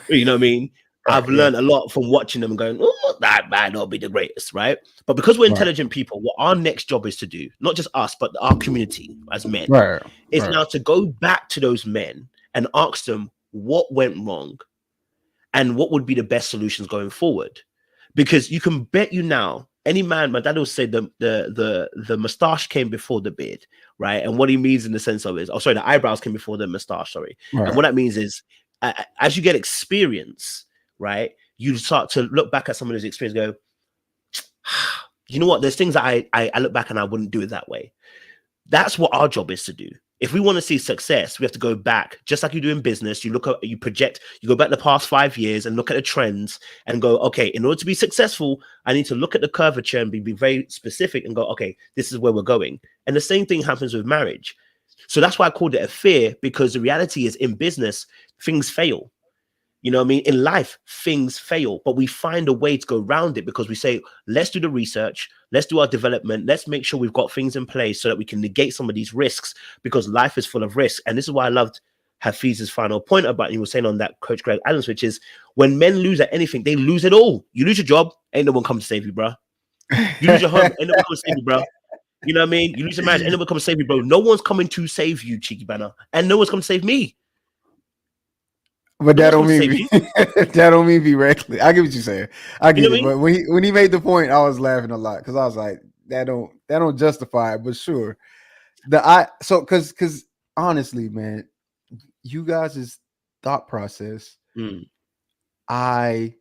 You know what I mean? I've learned a lot from watching them and going, oh, that might not be the greatest, right? But because we're intelligent people, what our next job is to do, not just us, but our community as men, is now to go back to those men and ask them what went wrong and what would be the best solutions going forward. Because you can bet you now, any man, my dad will say the mustache came before the beard, right? And what he means in the sense of is, the eyebrows came before the mustache, sorry. And what that means is, as you get experience, right, you start to look back at some of those experiences and go, you know what, there's things that I look back and I wouldn't do it that way. That's what our job is to do. If we want to see success, we have to go back, just like you do in business. You project, you go back the past 5 years and look at the trends and go, okay, in order to be successful, I need to look at the curvature and be very specific and go, okay, this is where we're going. And the same thing happens with marriage. So that's why I called it a fear, because the reality is in business, things fail. You know what I mean? In life, things fail, but we find a way to go around it because we say, let's do the research, let's do our development, let's make sure we've got things in place so that we can negate some of these risks, because life is full of risks. And this is why I loved Hafeez's final point about, he was saying on that Coach Greg Adams, which is when men lose at anything, they lose it all. You lose your job, ain't no one come to save you, bro. You lose your home, ain't no one come to save you, bro. You know what I mean? You lose your marriage, ain't no one come to save you, bro. No one's coming to save you, cheeky banner, and no one's coming to save me. But that don't mean that don't mean be reckless. I get what you're saying. I get it. But when he made the point, I was laughing a lot because I was like, that don't justify it. But sure, because honestly, man, you guys' thought process, I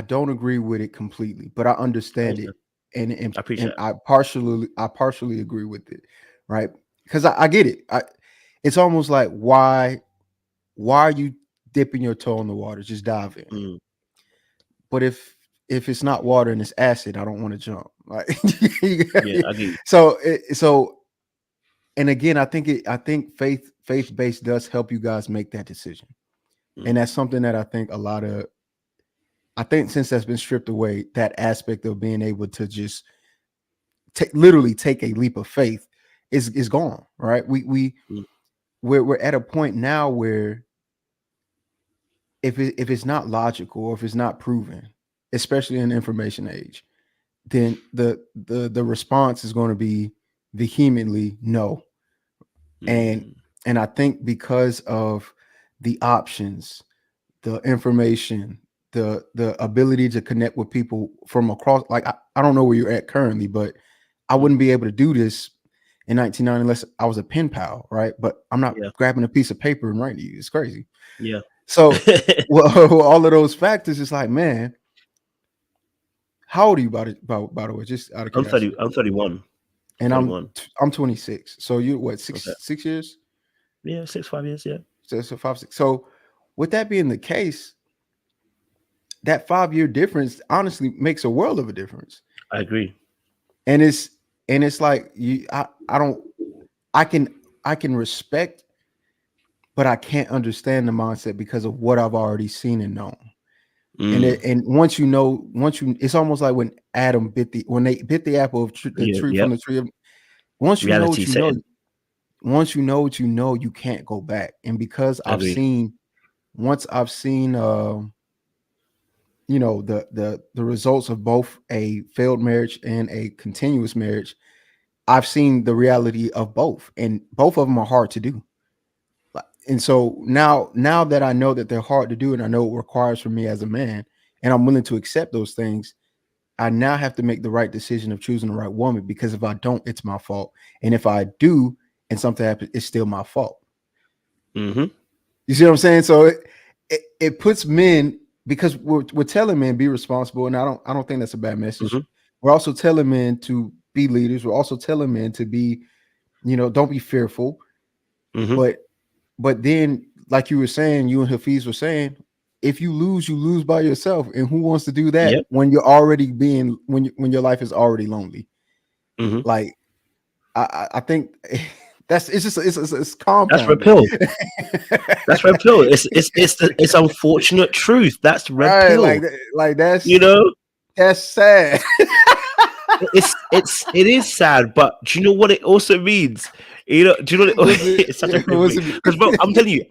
don't agree with it completely, but I understand it, and I appreciate it. I partially agree with it, right? Because I get it. It's almost like why are you dipping your toe in the water? Just dive in. But if it's not water and it's acid, I don't want to jump. Like, I get it. So, and again, I think faith-based does help you guys make that decision, and that's something that I think since that's been stripped away, that aspect of being able to just literally take a leap of faith is gone. Right? We're at a point now where if it's not logical or if it's not proven, especially in the information age, then the response is going to be vehemently no. And I think because of the options, the information, the ability to connect with people from across, like I don't know where you're at currently, but I wouldn't be able to do this in 1990 unless I was a pen pal, right? But I'm not grabbing a piece of paper and writing to you. It's crazy. Yeah. So well, all of those factors, it's like, man, how old are you by the way? Just out of curiosity. I'm 31. And 31. I'm 26. So you what, 6 years? Yeah, 5 years, yeah. So 5, 6. So with that being the case, that 5-year difference honestly makes a world of a difference. I agree. And it's like I can respect, but I can't understand the mindset because of what I've already seen and known. And once it's almost like when Adam when they bit the apple of the tree from the tree of, once you know what you know, once you know what you know, you can't go back. And because I've seen the results of both a failed marriage and a continuous marriage, I've seen the reality of both, and both of them are hard to do. And so now that I know that they're hard to do, and I know it requires from me as a man, and I'm willing to accept those things, I now have to make the right decision of choosing the right woman, because if I don't, it's my fault. And if I do and something happens, it's still my fault. You see what I'm saying? So it puts men, because we're telling men be responsible, and I don't think that's a bad message. We're also telling men to be leaders. We're also telling men to be, don't be fearful. But then, like you were saying, you and Hafeez were saying, if you lose by yourself. And who wants to do that when you're already when your life is already lonely? Like, I think it's compound. That's Redpill. That's Redpill. It's unfortunate truth. That's Redpill. Right, like that's that's sad. it is sad, but do you know what it also means? Do you know what it's such a because bro, I'm telling you,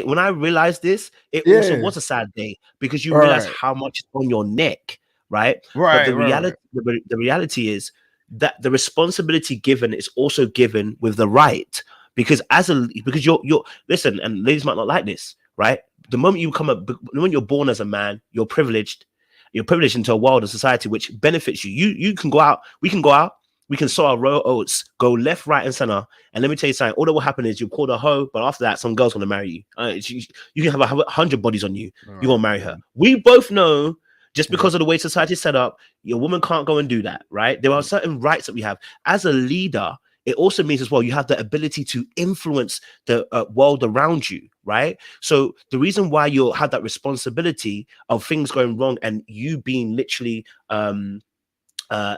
when I realized this, it also was a sad day, because you realize how much is on your neck, right? But the reality is that the responsibility given is also given with the right, because you're listen, and ladies might not like this, right? The moment when you're born as a man, you're privileged. You're privileged into a world of society which benefits you. You can go out. We can go out. We can sow our row oats, go left, right, and center. And let me tell you something. All that will happen is you'll call a hoe, but after that, some girl's gonna marry you. You can have 100 bodies on you. You're gonna marry her. We both know, just because of the way society is set up, your woman can't go and do that, right? There are certain rights that we have. As a leader, it also means as well you have the ability to influence the world around you, right? So the reason why you have that responsibility of things going wrong and you being literally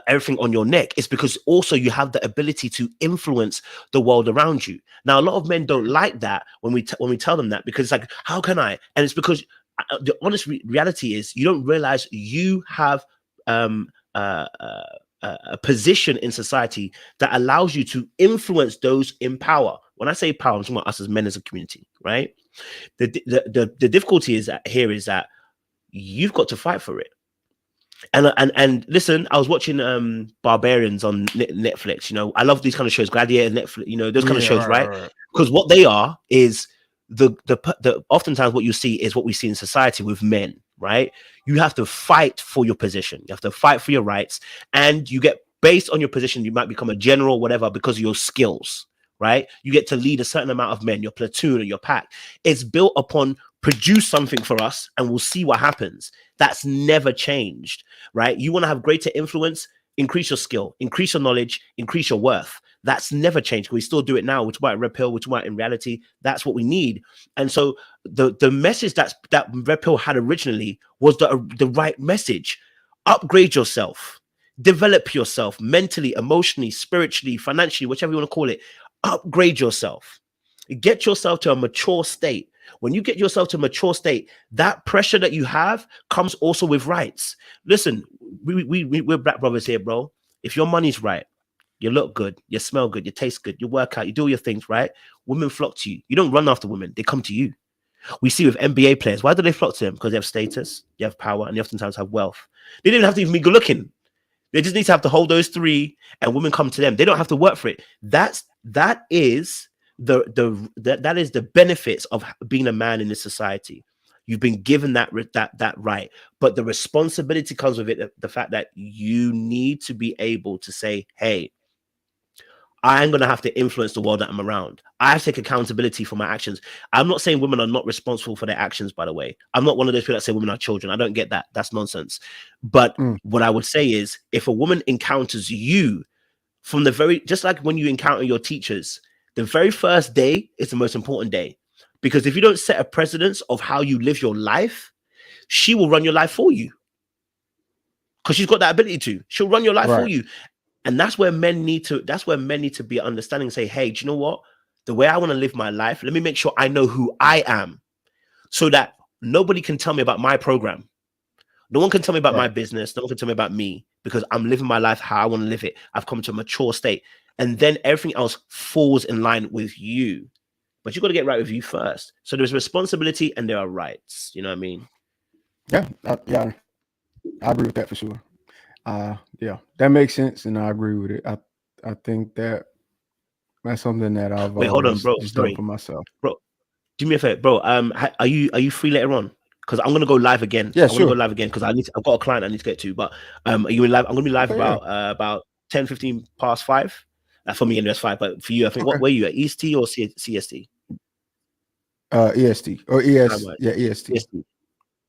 everything on your neck is because also you have the ability to influence the world around you. Now, a lot of men don't like that when we tell them that, because it's like, how can I? And it's because the honest reality is you don't realize you have a position in society that allows you to influence those in power. When I say power, I'm talking about us as men as a community, right? The difficulty is that you've got to fight for it. And listen, I was watching Barbarians on Netflix. You know, I love these kind of shows, Gladiator, Netflix. You know, those kind of shows, right? Because what they are is the oftentimes what you see is what we see in society with men, right? You have to fight for your position. You have to fight for your rights, and you get based on your position. You might become a general, whatever, because of your skills, right? You get to lead a certain amount of men, your platoon or your pack. It's built upon produce something for us and we'll see what happens. That's never changed, right? You want to have greater influence, increase your skill, increase your knowledge, increase your worth. That's never changed. We still do it now. We're talking about Redpill, we're talking about in reality, that's what we need. And so the message that Redpill had originally was the right message. Upgrade yourself, develop yourself mentally, emotionally, spiritually, financially, whichever you want to call it. Upgrade yourself. Get yourself to a mature state. When you get yourself to a mature state, that pressure that you have comes also with rights. Listen, we're black brothers here, bro. If your money's right, you look good, you smell good, you taste good, you work out, you do all your things, right? Women flock to you. You don't run after women. They come to you. We see with NBA players, why do they flock to them? Because they have status, they have power, and they oftentimes have wealth. They didn't have to even be good looking. They just need to have to hold those three, and women come to them. They don't have to work for it. That is the benefits of being a man in this society. You've been given that right, but the responsibility comes with it. The fact that you need to be able to say, "Hey, I'm going to have to influence the world that I'm around. I have to take accountability for my actions." I'm not saying women are not responsible for their actions, by the way. I'm not one of those people that say women are children. I don't get that. That's nonsense. But what I would say is, if a woman encounters you from just like when you encounter your teachers, the very first day is the most important day. Because if you don't set a precedence of how you live your life, she will run your life for you. Because she's got that ability to. She'll run your life for you. And that's where men need to be understanding and say, hey, do you know what? The way I want to live my life, let me make sure I know who I am so that nobody can tell me about my program. No one can tell me about my business. No one can tell me about me because I'm living my life how I want to live it. I've come to a mature state. And then everything else falls in line with you. But you've got to get right with you first. So there's responsibility and there are rights. You know what I mean? Yeah, I agree with that for sure. Yeah, that makes sense, and I agree with it. I think that's something that I've hold on, bro. Just done for myself. Bro, do me a favor, bro. Are you free later on? Because I'm gonna go live again. Yeah, I'm gonna go live again because I've got a client I need to get to. But are you in live? I'm gonna be live about 10, 15 past 5. For me, and that's 5. But for you, I think what were you at? EST or CST? EST or ES. Yeah, EST. EST.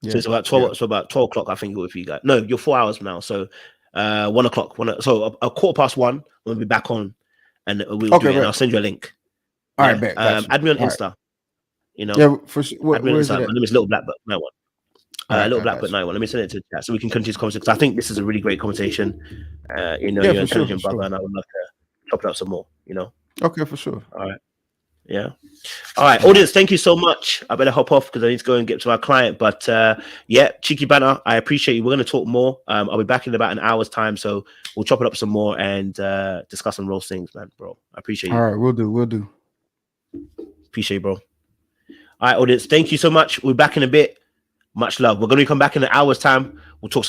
Yeah. So it's about 12. So about 12 o'clock, I think, for you guys. No, you're 4 hours now. So 1 o'clock. So a quarter past 1, we'll be back on, and we'll do it. And I'll send you a link. All right, bet. Add me on Insta. Right. You know. Yeah, for sure. Add me on Insta. My name is Little Blackbird 91. Little Blackbird 91. Let me send it to the chat so we can continue this conversation. Because I think this is a really great conversation. You know, you're an intelligent brother, and I would love to chop it up some more. You know. Okay, for sure. All right. Yeah. All right, audience, thank you so much. I better hop off because I need to go and get to our client. But yeah, cheeky banner, I appreciate you. We're going to talk more. I'll be back in about an hour's time, so we'll chop it up some more and discuss some real things, man, bro. I appreciate you. All right, we'll do. Appreciate you, bro. All right, audience, thank you so much. We're back in a bit. Much love. We're going to come back in an hour's time. We'll talk some